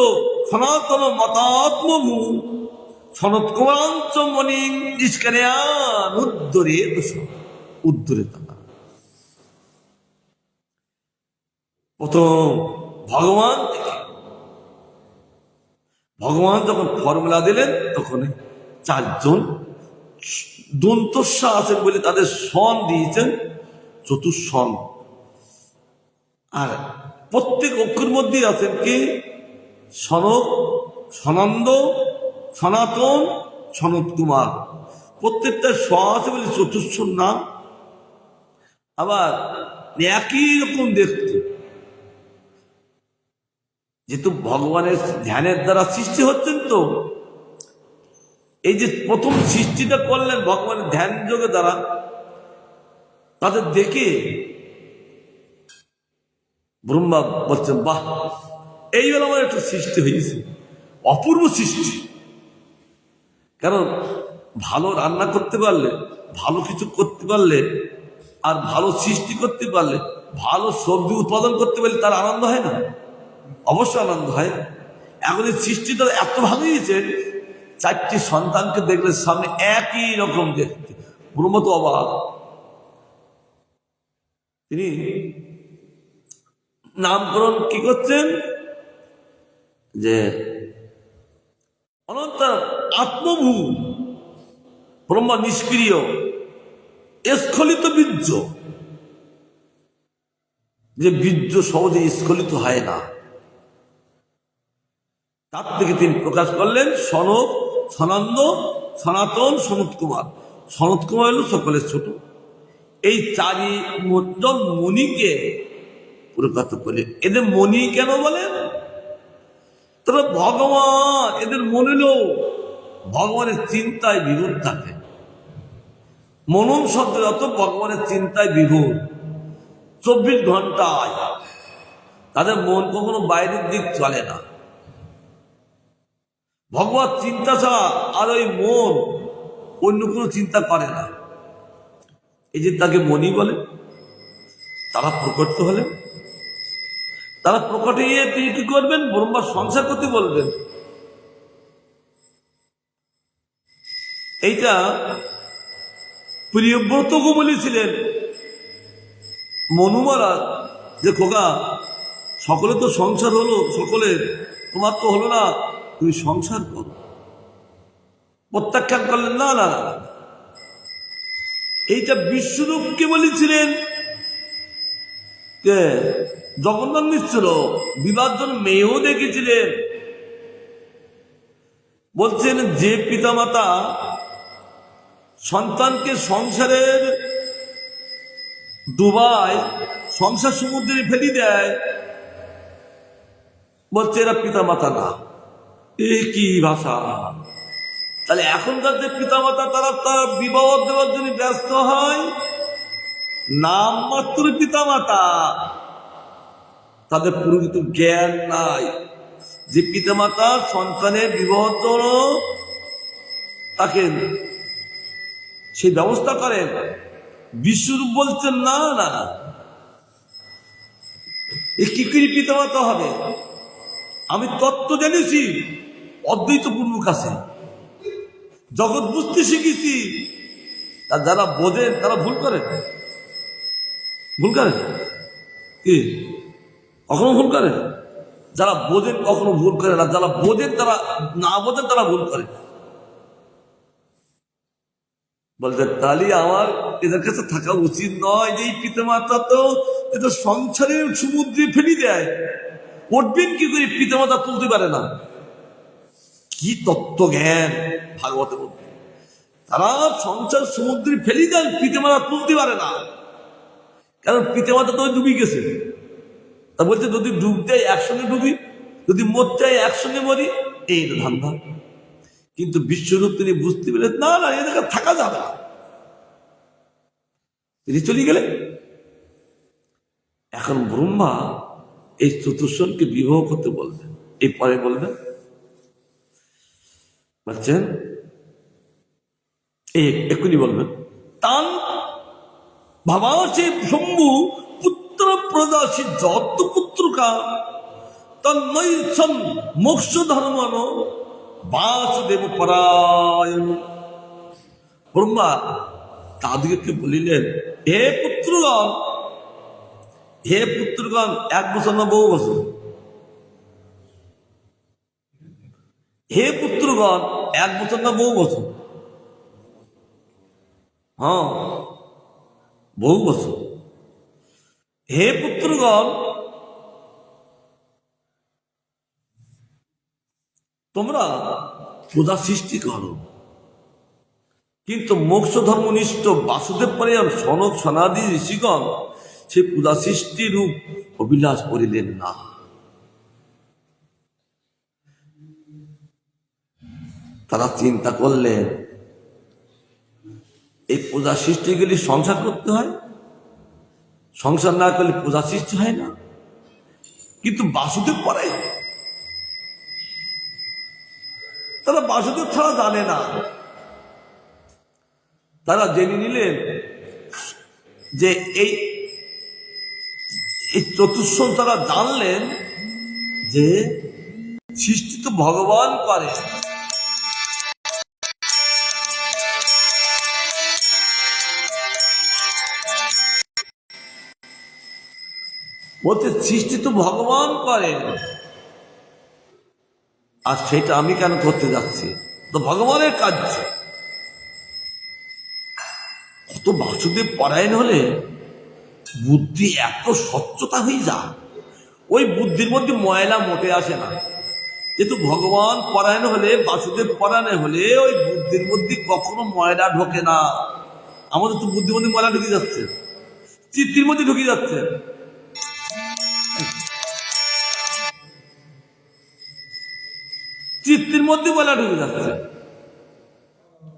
সনাতন মতাত্মমু সনৎকুমাঞ্চ মণি নিষ্কারেয়ান উদ্ধরে উদ্ধরে। প্রথম ভগবান থেকে ভগবান যখন ফর্মুলা দিলেন, তখন চারজন দন্তস্যা আছেন বলে তাদের সন দিয়েছেন চতুর্সন। আর প্রত্যেক অক্ষর মধ্যে আছেন কি? সনক, সনন্দ, সনাতন, সনত কুমার। প্রত্যেকটা স আছে বলে চতুর্সন নাম। আবার একই রকম দেখতে, যেহেতু ভগবানের ধ্যানের দ্বারা সৃষ্টি হচ্ছেন, তো এই যে প্রথম সৃষ্টিটা করলেন ভগবানের ধ্যান যোগের দ্বারা, তাদের দেখে ব্রহ্মা বলছেন, বাহ, এইবেলা আমার একটা সৃষ্টি হয়েছে, অপূর্ব সৃষ্টি। কারণ ভালো রান্না করতে পারলে, ভালো কিছু করতে পারলে, আর ভালো সৃষ্টি করতে পারলে, ভালো সবজি উৎপাদন করতে পারলে তার আনন্দ হয় না? অবশ্যই আনন্দ হয়। এখন এই সৃষ্টিটা এত ভালো হয়েছে, চারটি সন্তানকে দেখলে সামনে একই রকম দেখতে। ব্রহ্মা তো অবাক। তিনি নামকরণ কি করছেন যে অনন্ত আত্মভূ ব্রহ্মা নিষ্ক্রিয় স্খলিত বীর্য, যে বীর্য সহজে স্খলিত হয় না, তার থেকে তিনি প্রকাশ করলেন সনক, সনন্দ, সনাতন, সনত কুমার। সনত কুমার হল সকলের ছোট। এই চারিজন মণিকে প্রকাশ করলেন। এদের মণি কেন বলেন? তবে ভগবান এদের মনে ভগবানের চিন্তায় বিভোর থাকে। মনন শব্দের অর্থ ভগবানের চিন্তায় বিভোর। 24 ঘন্টায় তাদের মন কখনো বাইরের দিক চলে না। ভগবান চিন্তা ছাড়া আর ওই মন অন্য কোনো চিন্তা করে না। এই যে তাকে মনি বলে, তারা প্রকট হলেন। তারা প্রকটে গিয়ে তিনি কি করবেন? ব্রহ্মার সংসার করতে বলবেন। এইটা প্রিয়ব্রতকে বলেছিলেন মনু মহারাজ, যে খোকা, সকলে তো সংসার হলো, সকলের, তোমার তো হলো না। তুমি সংসার করো। প্রত্যাখ্যান করলেন, না না না, এইটা বিশ্বরূপকে বলেছিলেন কে? জগন্নাথ মিশ্র। বিবাহের জন্য মেয়েও দেখেছিলেন। বলছেন যে পিতামাতা সন্তানকে সংসারের ডুবায়, সংসার সমুদ্রে ফেলি দেয়, বলছে এরা পিতামাতা না। এ কি ভাষা! তাহলে এখনকার যে পিতামাতা তারা তার বিবাহ দেওয়ার জন্য ব্যস্ত হয়, নামমাত্র পিতামাতা, তাদের প্রকৃত জ্ঞান নাই। যে পিতামাতা সন্তানের বিবাহ জন্য তাকে সেই ব্যবস্থা করেন, বিশ্বরূপ বলছেন না না, এ কি করে পিতামাতা হবে? আমি তত্ত্ব জেনেছি অদ্বৈত পূর্ণ কাছে, জগৎ বুঝতে শিখেছি। আর যারা বোঝেন তারা ভুল করে, ভুল করে কি? কখনো ভুল করে? যারা বোঝেন কখনো ভুল করে না, যারা বোঝেন তারা না বোঝেন তারা ভুল করে। বলতে তাহলে আমার এদের কাছে থাকা উচিত নয় যে এই পিতামাতা তো এটা সংসারের সমুদ্রে ফেলি দেয়, উঠবেন কি করে? পিতামাতা তুলতে পারে না। কি তত্ত্ব জ্ঞান ভাগবতের মধ্যে! তারা সংসার সমুদ্রে ফেলি দেন, পিতামাতা তুলতে পারে না, কারণ পিতামাতা তো ডুবি গেছে। তা বলছে যদি ডুব দেয় একসঙ্গে ডুবি, যদি মরতে হয় একসঙ্গে মরি, এই ধান্দা। কিন্তু বিশ্বরূপ তিনি বুঝতে পেরেন, না না, এদেরকে থাকা যাবে না। তিনি চলে গেলেন। এখন ব্রহ্মা এই চতুর্শনকে বিবাহ করতে বলবেন, এই পরে বলবেন, বলছেন এক্ষুনি বলবেন, তান ভাবাসে শম্ভু পুত্র প্রদাসী যত পুত্রকা তন্ময়ন মোক্ষ ধর্মন বাসুদেব পরায়ণ। ব্রহ্মা তাদেরকে বলিলেন, হে পুত্রগণ, হে পুত্রগণ, 1 বছর না বহু বছর? হে পুত্রগণ, 1 বছর না বহু বছর? হ্যাঁ, বহু বছর। হে পুত্রগণ, তোমরা পূজা সৃষ্টি করো, কিন্তু মোক্ষ ধর্মনিষ্ঠ বাসুদেব পরায়ণ সনক সনাদি ঋষিগণ সে পূজা সৃষ্টি রূপ অভিলাষ করিলেন না। তারা চিন্তা করলেন এই পূজা সৃষ্টিগুলি সংসার করতে হয়, সংসার না করলে পূজা সৃষ্টি হয় না। কিন্তু বাসুদেব পরায়ণ, তারা বাসুদেব ছাড়া জানে না। তারা জেনে নিলেন যে এই চতুর্শন, তারা জানলেন যে সৃষ্টি তো ভগবান করে। বলতে সৃষ্টি তো ভগবান করে, আর সেটা আমি কেন করতে যাচ্ছি? তো ভগবানের কাজ। কত বাসুদেব পরায়ণ হলে বুদ্ধি এত স্বচ্ছতা হয়ে যায়, ওই বুদ্ধির মধ্যে ময়লা মোটে আসে না। যেহেতু ভগবান পরায়ণ হলে, বাসুদেব পরায়ণ হলে ওই বুদ্ধির মধ্যে কখনো ময়লা ঢোকে না। আমাদের তো বুদ্ধির মধ্যে ময়লা ঢুকে যাচ্ছে, চিত্তির মধ্যে ঢুকে যাচ্ছে। চিত্তের মধ্যে ময়লা ঢুকে যাচ্ছে,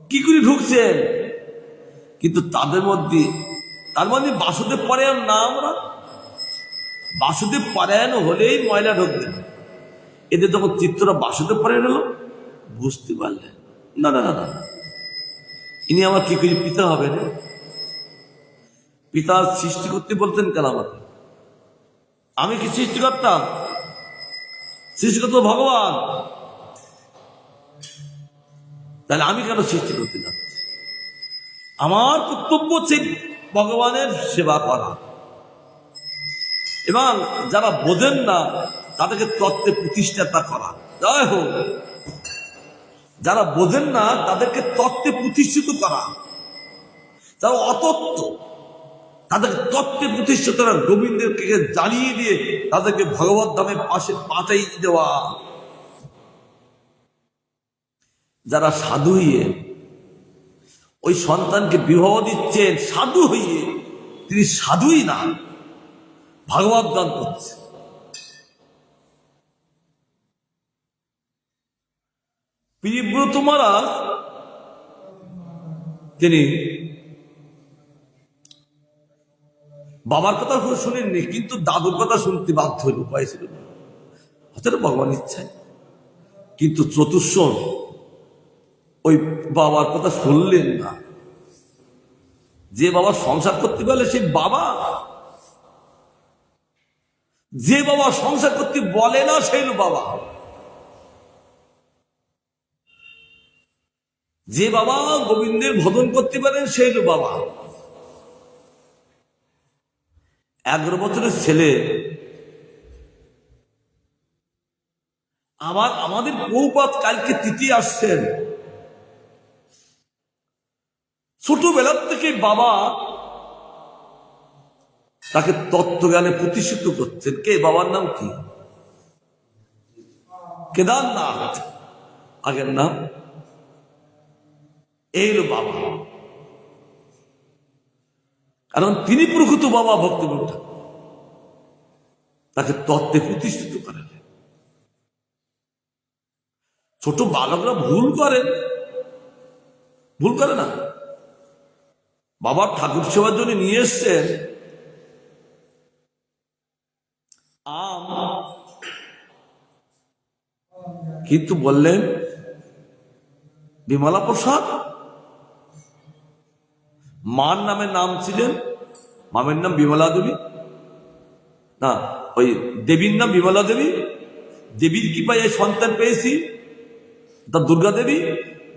কি করে ঢুকছে? কিন্তু তাদের মধ্যে, তার মধ্যে বাসুদেব পরায়ণ না। আমরা বাসুদেব পরায়ণ হলেই ময়লা ঢুকবে। এদের যখন চিত্তরা বাসুদেব পরায়ণ হলো, বুঝতে পারলেন না না না না, ইনি আমার কি করে পিতা হবে না? পিতা সৃষ্টি করতে বলতেন কেন আমাকে? আমি কি সৃষ্টি করতাম? সৃষ্টিকর্তা ভগবান, তাহলে আমি কেন সৃষ্টি করতে যাচ্ছি? আমার কর্তব্য হচ্ছে ভগবানের সেবা করা। এবং যারা বোঝেন না তাদেরকে তত্ত্বে প্রতিষ্ঠাতা করা। জয় হোক। যারা বোঝেন না তাদেরকে তত্ত্বে প্রতিষ্ঠিত করা, যারা অতত্ত্ব তাদেরকে তত্ত্বে প্রতিষ্ঠিত করা, গোবিন্দেরকে জানিয়ে দিয়ে তাদেরকে ভগবত ধামের পাশে পাঠাই দেওয়া। যারা সাধু হইয়ে ওই সন্তানকে বিবাহ দিচ্ছেন, সাধু হইয়ে, তিনি সাধুই না, ভাগবত গান করছে। প্রিয়ব্রত মহারাজ তিনি বাবার কথা শুনেননি, কিন্তু দাদুর কথা শুনতে বাধ্য হইল, উপায় ছিল না, হয়তো ভগবান ইচ্ছায়। কিন্তু চতুর্শন ওই বাবার কথা শুনলেন না। যে বাবা সংসার করতে পারলে সেই বাবা, যে বাবা সংসার করতে বলে না সেই বাবা, যে বাবা গোবিন্দের ভজন করতে পারেন সেই বাবা। 11 বছরের ছেলে আমাদের বহুপাত কালকে তিথি আসছেন, ছোটবেলার থেকে বাবা তাকে তত্ত্বজ্ঞানে প্রতিষ্ঠিত করছেন। কে? বাবার নাম কি? কেদারনাথ, আগের নাম। এই হলো বাবা, কারণ তিনি প্রকৃত বাবা ভক্তিবন্ত, তাকে তত্ত্বে প্রতিষ্ঠিত করেন। ছোট বালকরা ভুল করে না। বাবার ঠাকুর সেবার জন্য নিয়ে এসছেন আম, কিন্তু বললেন বিমলা প্রসাদ। মার নামের নাম ছিলেন, মামের নাম বিমলা দেবী, না ওই দেবীর নাম বিমলা দেবী। দেবীর কৃপায় এই সন্তান পেয়েছি, তা দুর্গা দেবী।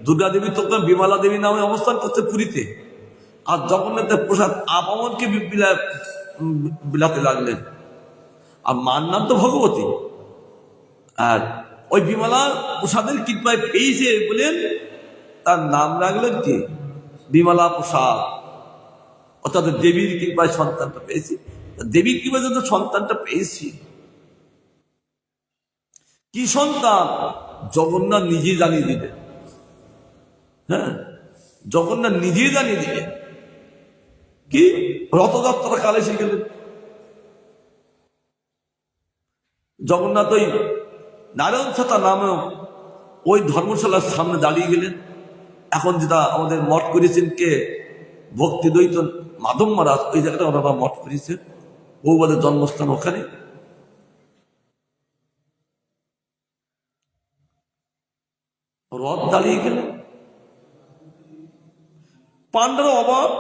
দুর্গা দেবী তখন বিমলা দেবী নামে অবস্থান করছে পুরীতে। আর জগন্নাথের প্রসাদ আপামনকে বিলাতে লাগলেন। আর মার নাম তো ভগবতী। আর ওই বিমলা প্রসাদের কৃপায় পেয়েছে বলেন তার নাম রাখলেন কি? বিমলা প্রসাদ। অর্থাৎ দেবীর কৃপায় সন্তানটা পেয়েছি, দেবীর কৃপায় যত সন্তানটা পেয়েছি। কি সন্তান? জগন্নাথ নিজে জানিয়ে দিলেন। হ্যাঁ, জগন্নাথ নিজেই জানিয়ে দিলেন। কি? রথযাত্রা কালে এসে গেলেন জগন্নাথ ওই নারায়ণ ছাতা নামেও ওই ধর্মশালার সামনে দাঁড়িয়ে গেলেন। এখন যেটা আমাদের মঠ করেছেন কে? ভক্তি দ্বৈত মাধব মহারাজ, ওই জায়গাটা ওনারা মঠ করেছেন, বহুবাদের জন্মস্থান ওখানে। রথ দাঁড়িয়ে গেলেন, পাণ্ডারা অবাক।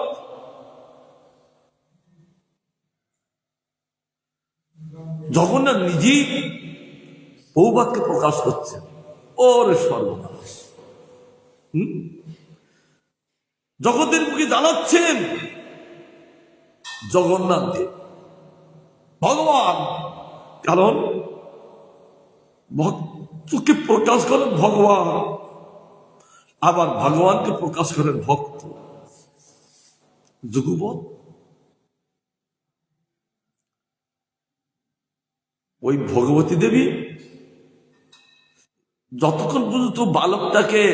জগন্নাথ নিজেই বহুবাদকে প্রকাশ করছেন। ওরে সর্বনাশ! জগতের মুখে জানাচ্ছেন জগন্নাথ দেব ভগবান, কারণ ভক্তকে প্রকাশ করেন ভগবান, আবার ভগবানকে প্রকাশ করেন ভক্ত। যুগপৎ ওই ভগবতী দেবী যতক্ষণ পর্যন্ত বালকটাকে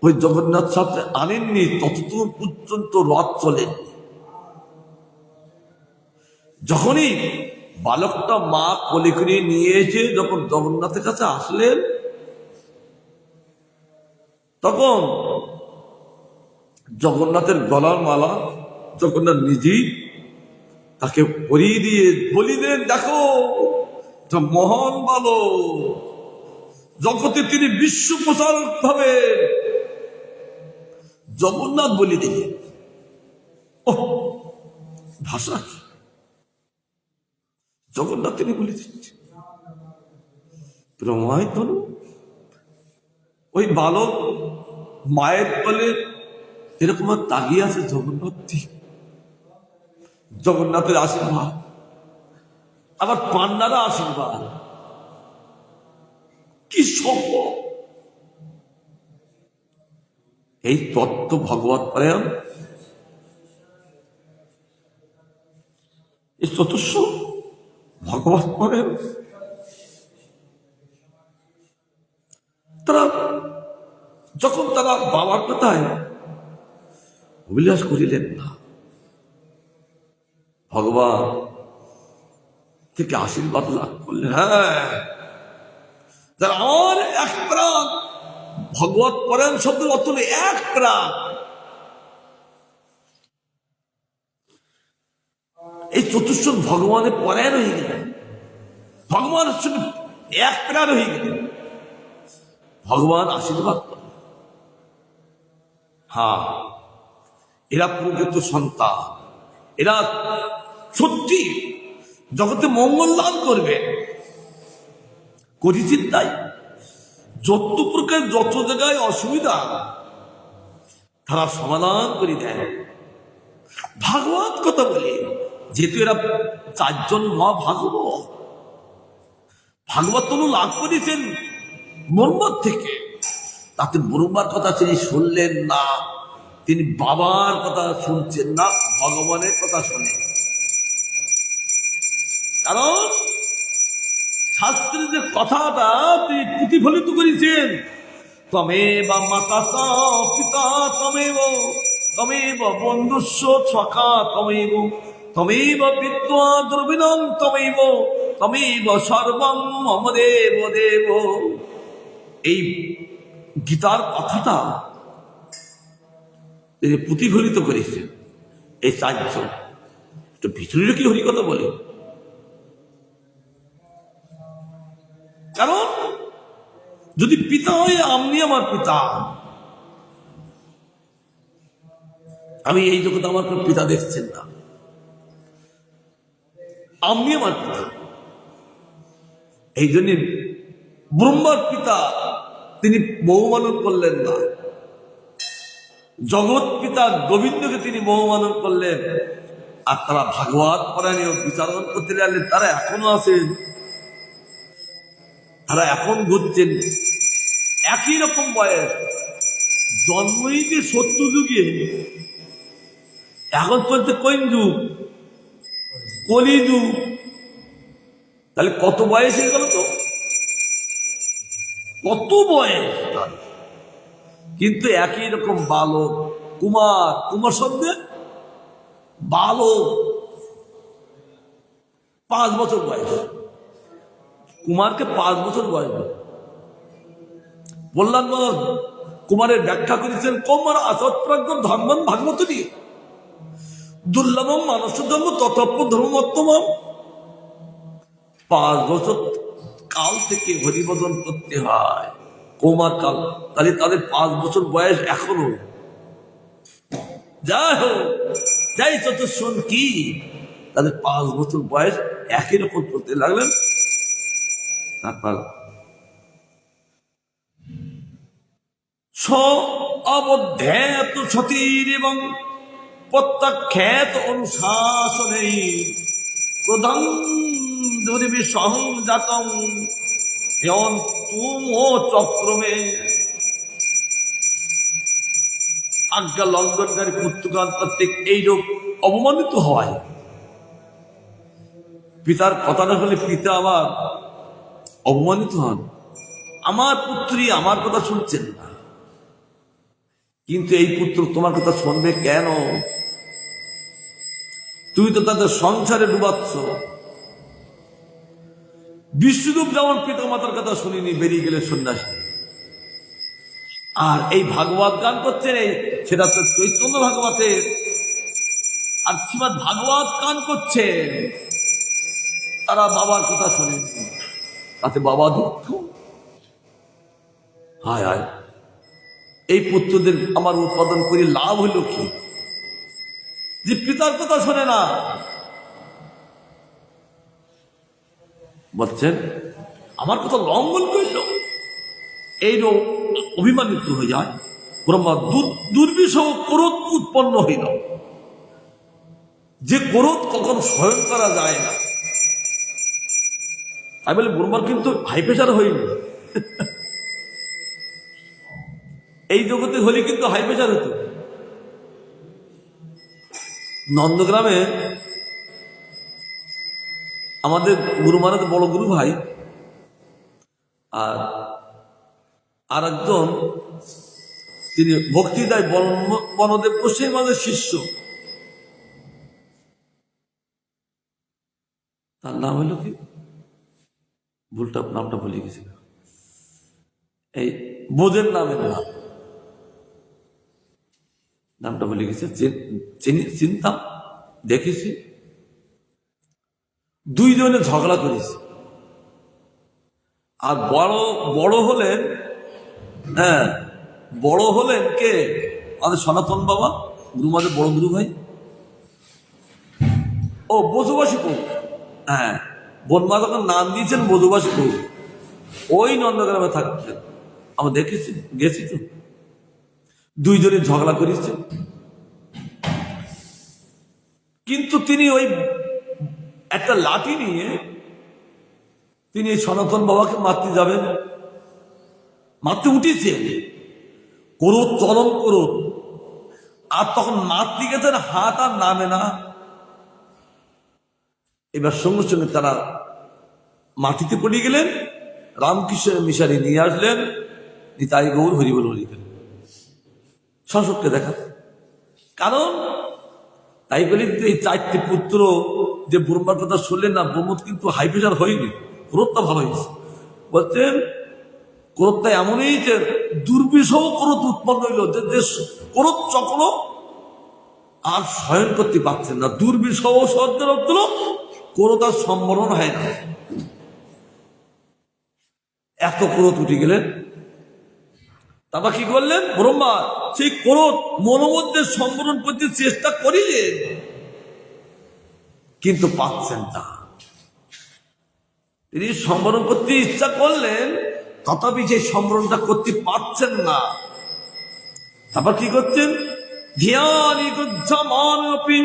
ওই জগন্নাথ সাথে আনেননি ততক্ষণ পর্যন্ত রথ চলেননি। যখনই বালকটা মা কোলে করে নিয়ে এসে যখন জগন্নাথের কাছে আসলেন, তখন জগন্নাথের গলার মালা জগন্নাথ নিজেই তাকে পরিয়ে দিয়ে বলিলেন, দেখো এটা মহান বালক, জগতে তিনি বিশ্ব প্রচারক ভাবে। জগন্নাথ বলি দিলেন। ও ভাষা কি! জগন্নাথ তিনি বলে দিচ্ছেন প্রমায় তনু। ওই বালক মায়ের কোলে এরকম তাকিয়ে আছে জগন্নাথ, জগন্নাথের আশীর্বাদ, আবার পান্নারা আশীর্বাদ। কি সম্ভব! এই তত্ত্ব ভগবত পরায়ণ, এই চতুর্শ ভগবত পরায়ণ তারা যখন তারা বাবার কথায় অভিলাষ করিলেন না, ভগবান থেকে আশীর্বাদ লাভ করলেন। হ্যাঁ, যারা আমার এক প্রাণ, ভগবত পরায়ণ শব্দের অর্থ হলো এক প্রাণ। এই চতুর্শন ভগবানের পরায়ণ হয়ে গেলেন, ভগবানের সঙ্গে এক প্রাণ হয়ে গেলেন, ভগবান আশীর্বাদ করলেন। হ্যাঁ, এরা প্রকৃত সন্তান, এরা সত্যি জগতে মঙ্গল লাভ করবে। করেছেন তাই যত প্রকার যত জায়গায় অসুবিধা তারা সমাধান করে দেয় ভাগবত কথা বলে। যেহেতু এরা চারজন মহাভাগবত, ভাগবত লাভ করেছেন ব্রহ্মার থেকে, তাতে ব্রহ্মার কথা তিনি শুনলেন না, তিনি বাবার কথা শুনছেন না, ভগবানের কথা শোনেন। কারণ শাস্ত্রের যে কথাটা তিনি প্রতিফলিত করেছেন, তমেব মাতা পিতা তমেব, তমেব বন্ধুস্ব সখা তমেব, তমেব বিদ্যা দ্রবিণং তমেব, তমেব সর্বং মম দেব দেব। এই গীতার কথাটা তিনি প্রতিফলিত করেছেন এই চারজন। তো ভিতরে কি হরিকথা বলে? কারণ যদি পিতা হয়, আপনি আমার পিতা, আমি এই জগতে আমার কোন পিতা দেখছেন না, আপনি আমার পিতা। এই জন্য ব্রহ্মার পিতা তিনি বহুমানন করলেন না, জগৎ পিতা গোবিন্দকে তিনি বহুমানন করলেন। আর তারা ভাগবত পরায়ণ বিচারণ করতে লাগলেন। তারা এখনো আছেন, তারা এখন ঘুরছেন, একই রকম বয়স, জন্মই যে সত্য যুগে, এখন চলছে কোন যুগ? কলি যুগ। তাহলে কত বয়স হয়ে গেল? তো কত বয়স, কিন্তু একই রকম বালক। কুমার, কুমার শব্দে বালক, 5 বছর বয়স। কুমারকে 5 বছর বয়স বললাম। কুমারের ব্যাখ্যা করেছেন, কুমার আসৎপ্রাজ্ঞ ধর্মন ভাগবত দিয়ে দুর্লভম মানুষ ধর্ম ততপ্য ধর্মোত্তম। 5 বছর কাল থেকে হরিভজন করতে হয়, কুমার কাল। তাহলে তাদের 5 বছর বয়স এখনো। যাই হোক, যাই চতুর্শন কি, তাদের 5 বছর বয়স একই রকম করতে লাগলেন। তারপর অবধ্যাত সতীর এবং প্রত্যাখ্যাত অনুশাসনে ক্রোধং দুর্বিসংজাতং চক্রমে। আজ্ঞা লঙ্ঘনকারী পুত্রগণ প্রত্যেক এই রূপ অবমানিত হয়। পিতার কথা না হলে পিতা আবার অপমানিত হন। আমার পুত্রী আমার কথা শুনছেন না, কিন্তু এই পুত্র তোমার কথা শুনবে কেন? তুই তো তাদের সংসারে ডুবাচ্ছ। বিষ্ণুদেব যেমন পিতা মাতার কথা শুনিনি, বেরিয়ে গেলে সন্ন্যাসী। আর এই ভাগবত গান করছেন, সেটা তো চৈতন্য ভাগবতের। আর শ্রীমৎ ভাগবত গান করছে, তারা বাবার কথা শোনেনি, তাতে বাবা দুঃখ। হায় হায়, এই পুত্রদের আমার উৎপাদন করে লাভ হইল কি? যে পিতার কথা শোনে না। বলছেন আমার কথা লঙ্ঘন করল, এই অভিমানিত হয়ে যায়। ব্রহ্মা দুর্বিষহ ক্রোধ উৎপন্ন হইল, যে ক্রোধ কখন স্বয়ং করা যায় না। আমি বলি ব্রহ্মার কিন্তু হাই প্রেশার হয়নি, এই জগতে হলে কিন্তু হাই প্রেশার হতো। নন্দগ্রামে আমাদের গুরু মহারাজ বড় গুরু ভাই আর একজন তিনি ভক্তিদায় বনদেব গোস্বামী মহারাজের শিষ্য, তার নাম হইল কি, ভুলটা নামটা ভুলে গেছিল, এই বোঝের নামটা ভুলে গেছে, চিনতাম, দেখেছি। দুইজনে ঝগড়া করেছে। আর বড় হলেন, হ্যাঁ বড় হলেন কে, আমাদের সনাতন বাবা গুরু মহারাজের বড় গুরু ভাই, ও বসুবাসী প্রভু। হ্যাঁ, বনমা তখন নাম দিয়েছেন বধুবাসী প্রভু, ওই নন্দগ্রামে থাকতেন, আমরা দেখেছি, গেছি তো। দুইজনে ঝগড়া করেছে, কিন্তু তিনি ওই একটা লাঠি নিয়ে তিনি সনাতন বাবাকে মারতে যাবেন, মারতে উঠেছেন, ক্রোধ চরম ক্রোধ, আর তখন মারতে গেছেন, হাত আর নামে না। এবার সঙ্গে সঙ্গে তারা মাটিতে পড়ে গেলেন, রামকৃষ্ণের মিশারি নিয়ে আসলেন, নিতাই গৌর হরিবল হরি গেলেন, শাসককে দেখা। কারণ তাই বলি এই চারটি পুত্র যে ব্রহ্মার কথা শুনলেন না, ব্রহ্ম কিন্তু হাই প্রেশার হয়নি, ক্রোধটা ভালো হয়েছে। বলছেন ক্রোধটা এমনই যে দুর্বিষহ ক্রোধ উৎপন্ন হইল, যে ক্রোধ চক্র আর শয়ন করতে পারছেন না, দুর্বিষহ শব্দের অর্থ ক্রোধ আর সম্বরণ হয় না, এত ক্রোধ উঠে গেলেন। তারপর কি করলেন, ব্রহ্মা সেই ক্রোধ মনোমধ্যে সম্বরণ করতে চেষ্টা করিলেন, কিন্তু পাচ্ছেন না। তিনি সম্বরণ করতে ইচ্ছা করলেন, তথাপি সেই সম্বরণটা করতে পারছেন না। তারপর কি করছেন, ধ্যানি গজ্জমানপি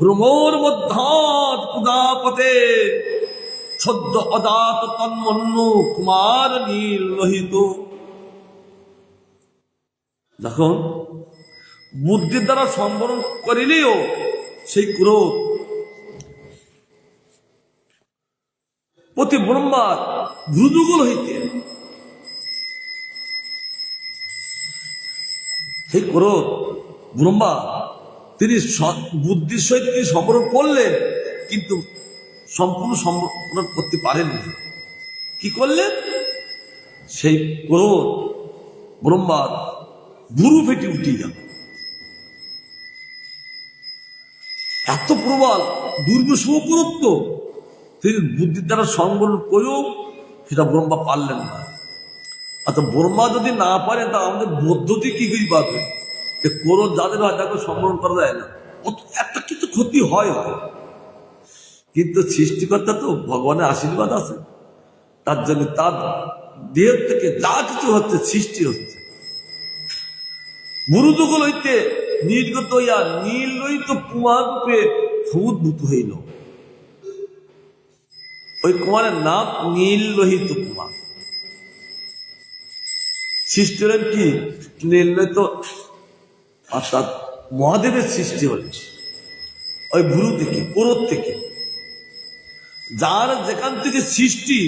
ভ্রমর মধ্যাৎ উদাপতে সদ্য অদাত তন্মন্য কুমার নীল লোহিত। দেখুন, বুদ্ধির দ্বারা সম্বরণ করিলেও সেই ক্রোধ প্রতি ব্রহ্মার ভ্রুযুগল হইতে সেই ক্রোধ ব্রহ্মা তিনি বুদ্ধির সহিত তিনি সম্বরণ করলেন, কিন্তু সম্পূর্ণ সম্বরণ করতে পারেননি। কি করলেন, সেই ক্রোধ ব্রহ্মার গুরু ফেটে উঠে গেল, এত প্রবল দুর্বিষহ ক্রোধ, তিনি বুদ্ধির দ্বারা সম্বরণ করেও সেটা ব্রহ্মা পারলেন না। আচ্ছা, ব্রহ্মা যদি না পারে তা আমাদের পদ্ধতি কি করে পাবে, যে ক্রোধ যাদের হয় তাকে সম্বরণ করা যায় না, একটা কিছু ক্ষতি হয়, কিন্তু সৃষ্টিকর্তা তো ভগবানের আশীর্বাদ আছে, তার জন্য তার দেহ থেকে যা কিছু হচ্ছে সৃষ্টি হচ্ছে। গুরুযুগল হইতে নির্গত হইয়া নীল লইত কুমার রূপে সমুদ্ভূত হইল। ওই কুমারের নাম নীল লোহিত কুমার। সৃষ্টি হলেন কি, নীল লোহিত, অর্থাৎ মহাদেবের সৃষ্টি হলেন ওই ভুরু থেকে, ক্রোধ থেকে। যার যেখান থেকে সৃষ্টি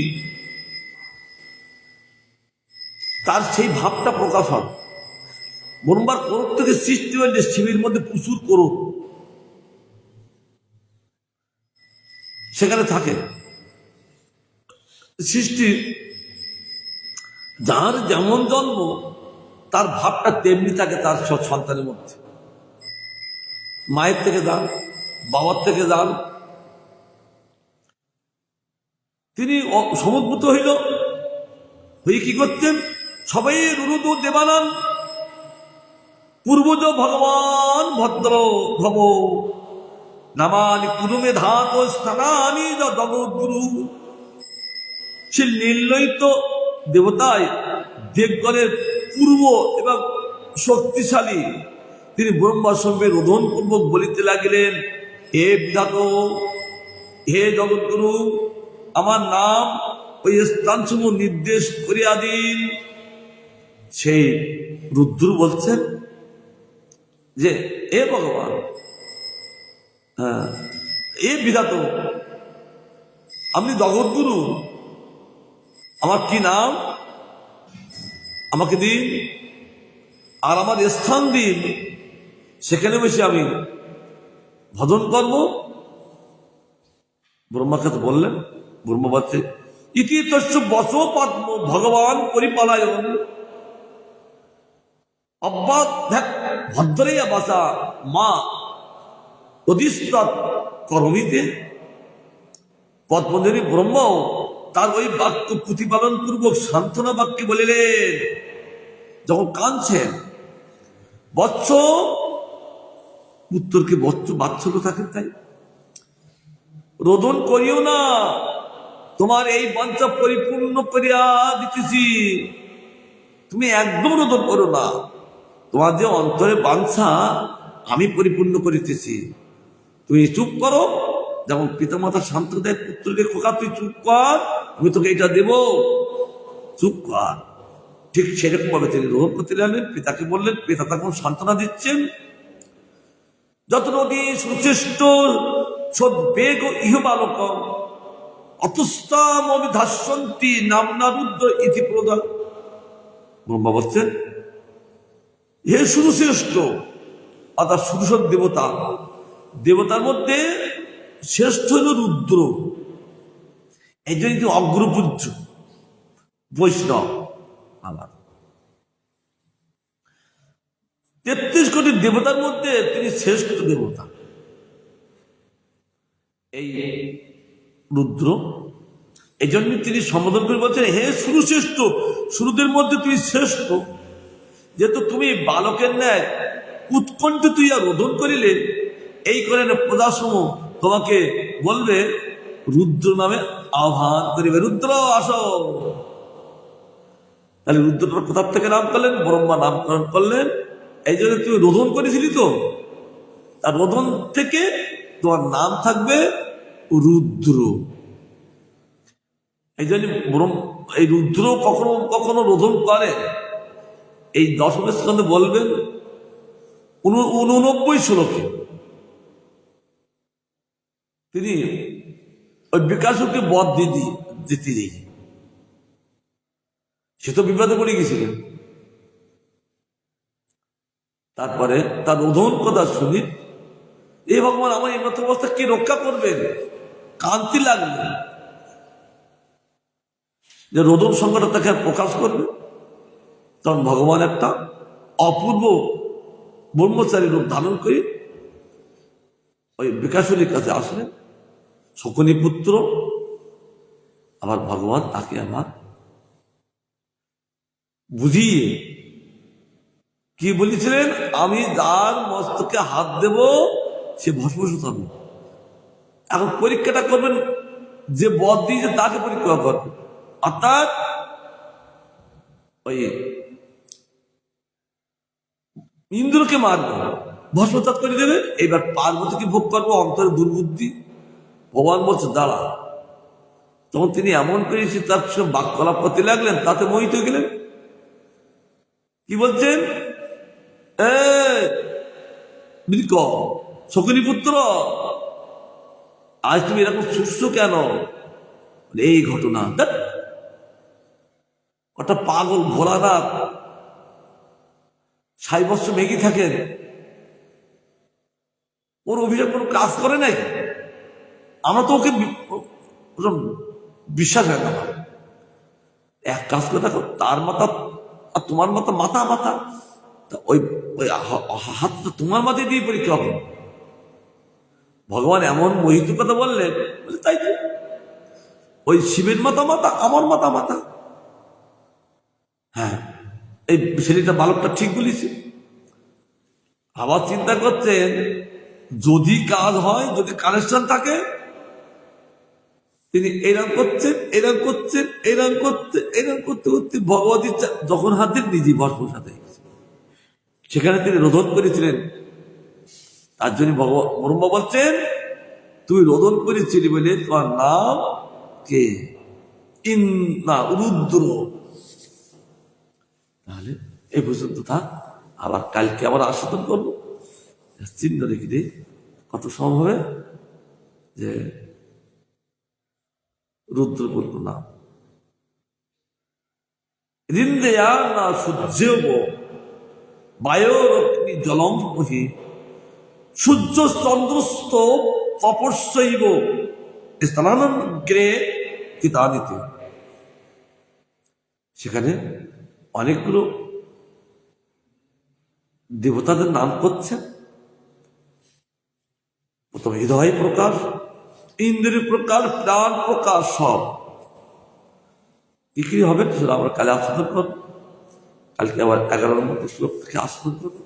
তার সেই ভাবটা প্রকাশ হয়। ব্রহ্মার ক্রোধ থেকে সৃষ্টি হইলে শিবের মধ্যে প্রচুর ক্রোধ সেখানে থাকে। সৃষ্টি যার যেমন জন্ম তার ভাবটা তেমনি থাকে তার সন্তানের মধ্যে। মায়ের থেকে যান, বাবার থেকে যান, তিনি সমুদ্ভূত হইল, হয়ে কি করতেন, সবাই রুরুদ দেবানান পূর্বজ ভগবান ভদ্র ভব নামানি কুরুমে ধাত স্থানানি জগৎগুরু। সে নির্ণয়িত দেবতায় দেবগণের পূর্ব এবং শক্তিশালী, তিনি ব্রহ্মার সঙ্গে রোধনপূর্বক বলিতে লাগিলেন, হে বিধাত, হে জগৎগুরু, আমার নাম ওই স্থানসমূহ নির্দেশ করিয়া দিন। সেই রুদ্র বলছেন যে এ ভগবান, হ্যাঁ এ বিধাত, আপনি জগৎগুরু, আমার কি নাম আমাকে দিন, আর আমার স্থান দিন, সেখানে বসে আমি ভজন করব। ব্রহ্মাকে তো বললেন, ব্রহ্মা বলছে ইতি তস্য বস পদ্ম ভগবান পরিপালায়ন অব্যাদ ভদ্রেয়া বাসা মা অধিষ্ঠৎ করমিতে। পদ্মদেবী ব্রহ্মাও তার ওই বাক্য প্রতিপালন পূর্বক সান্ত্বনা বাক্যে বলিলেন, যখন কাঁদছেন, বৎস, পুত্রকে বাৎসল্য থাকে, তাই রোদন করিও না, তোমার এই বাঞ্ছা পরিপূর্ণ করিয়া দিতেছি, তুমি একদম রোদন করো না, তোমার যে অন্তরে বাঞ্ছা আমি পরিপূর্ণ করিতেছি, তুমি চুপ করো। যেমন পিতামাতা শান্ত দেয় পুত্রকে, খোকা তুই চুপ কর, আমি তোকে এটা দেব, চুপ কর। ঠিক সেরকম ভাবে তিনি রোধ করতে লাগলেন, পিতাকে বললেন, পিতা তখন সান্ত্বনা দিচ্ছেন, যত নদী সুচেষ্ট সদ্বেগ ইহ বালক অতস্তাম অবিধাস্যন্তি নামনা রুদ্র ইতি প্রদান। ব্রহ্মা বলছেন, হে সুরশ্রেষ্ঠ, অর্থাৎ সুরসদ দেবতা, দেবতার মধ্যে শ্রেষ্ঠ হল রুদ্র, এই জন্য অগ্রপূজ্য বৈষ্ণব আমার। ৩৩ কোটি দেবতার মধ্যে তিনি শ্রেষ্ঠ দেবতা। এই রুদ্র, এই জন্য তিনি সম্বোধন করে বলছেন, হে সুরশ্রেষ্ঠ, সুরদের মধ্যে তুই শ্রেষ্ঠ, যেহেতু তুমি বালকের ন্যায় উৎকণ্ঠ তুই আর রোধন করিলে, এই করে প্রজাসম তোমাকে বলবে, রুদ্র নামে আহ্বান করিবে, রুদ্র আসো। তাহলে রুদ্রটার কোথার থেকে নাম করলেন? ব্রহ্মা নামকরণ করলেন। এই জন্য তুমি রোধন করেছিলি, তো তার রোধন থেকে তোমার নাম থাকবে রুদ্র। এই জন্য এই রুদ্র কখনো কখনো রোধন করে, এই দশম স্কন্ধে বলবেন 89 শ্লোকে তিনি ওই বিকাশকে বধ দিতে যাই, সে তো বিপদে পড়ে গেছিলেন। তারপরে তার রোধন কথা শুনি, এ ভগবান আমার এই মতো অবস্থা কে রক্ষা করবেন? কান্তি লাগবে যে রোধন সংকটটা তাকে প্রকাশ করবে। তখন ভগবান একটা অপূর্ব ব্রহ্মচারী রূপ ধারণ করে ওই বিকাশলীর কাছে আসলেন, শকুনি পুত্র। আবার ভগবান তাকে আমার বুঝিয়ে কি বলেছিলেন, আমি যার মস্তকে হাত দেব সে ভস্মসূত হবে। এখন পরীক্ষাটা করবেন যে বধ দিয়েছে তাকে পরীক্ষা করবে, অর্থাৎ ওই ইন্দ্রকে মারবে, ভস্মসাৎ করে দেবে। এবার পার্বতীকে ভোগ করবো, অন্তরে দুর্বুদ্ধি। ভগবান বলছে দাঁড়া। তখন তিনি এমন করেছি তার সঙ্গে বাক্যলাপ করতে লাগলেন, তাতে মোহিত গেলেন। কি বলছেন? শকুনি পুত্র, আজ তুমি এরকম সুস্থ কেন? এই ঘটনা, ওটা পাগল ভোলানাথ ৬০ বছর মেঘি থাকেন, ওর অভিযোগ কোনো কাজ করে নাই। আমরা তো ওকে বিশ্বাস হয় না। এক কাজ করে দেখো, তার মাথা আর তোমার মাথা মাথা মাথা, ওই হাতটা তোমার মাথায় দিয়ে পরীক্ষা হবে। ভগবান এমন মোহিত কথা বললেন, তাই তো ওই শিবের মাথা মাথা, আমার মাথা মাথা। হ্যাঁ, এই ছেলেটা বালকটা ঠিক বলেছে। আবার চিন্তা করছেন, যদি কাজ হয়, যদি কানেকশন থাকে, তিনি এরকম করছেন, এরকম করছেন, এরকম করতে, এরকম করতে করতে ভগবত ইচ্ছা যখন হাতে নিজে ভস্ম সাথে সেখানে তিনি রোধন করেছিলেন। তার জন্য ব্রহ্মা বলছেন, তুই রোধন করেছিলি বলে তোমার নাম কে? রুদ্র। তাহলে এই পর্যন্ত থাক, আবার কালকে আবার আস্বাদন করবো। চিহ্ন রেখে দিই, কত সময় হবে যে রুদ্রপূর্ণ নাম রিন্দেয়া না সূর্যেব বায়োরগ্নি জলম বহি সূর্য চন্দ্রস্থ তপস্যৈব স্থানানগ্রে কিতানিতে। সেখানে অনেকগুলো দেবতাদের নাম করছে। প্রথম হৃদয় প্রকাশ, ইন্দ্রিয় প্রকাশ, প্রাণ প্রকাশ, সব কি হবে সেটা আমরা কালে আস্বাদন করব। কালকে আবার 11 নম্বর শ্লোক থেকে আস্বাদন করব।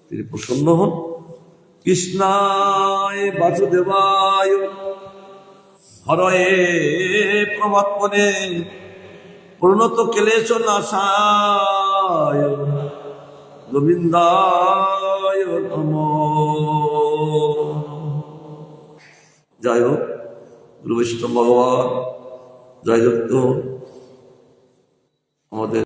তিনি প্রসন্ন হন। কৃষ্ণায় বাসুদেবায় হরয়ে প্রমাত্মনে প্রণত ক্লেশ নাশায় গোবিন্দায় নমঃ। জয় হোক গুরু বৈষ্ণব ভগবান, জয় যুক্ত আমাদের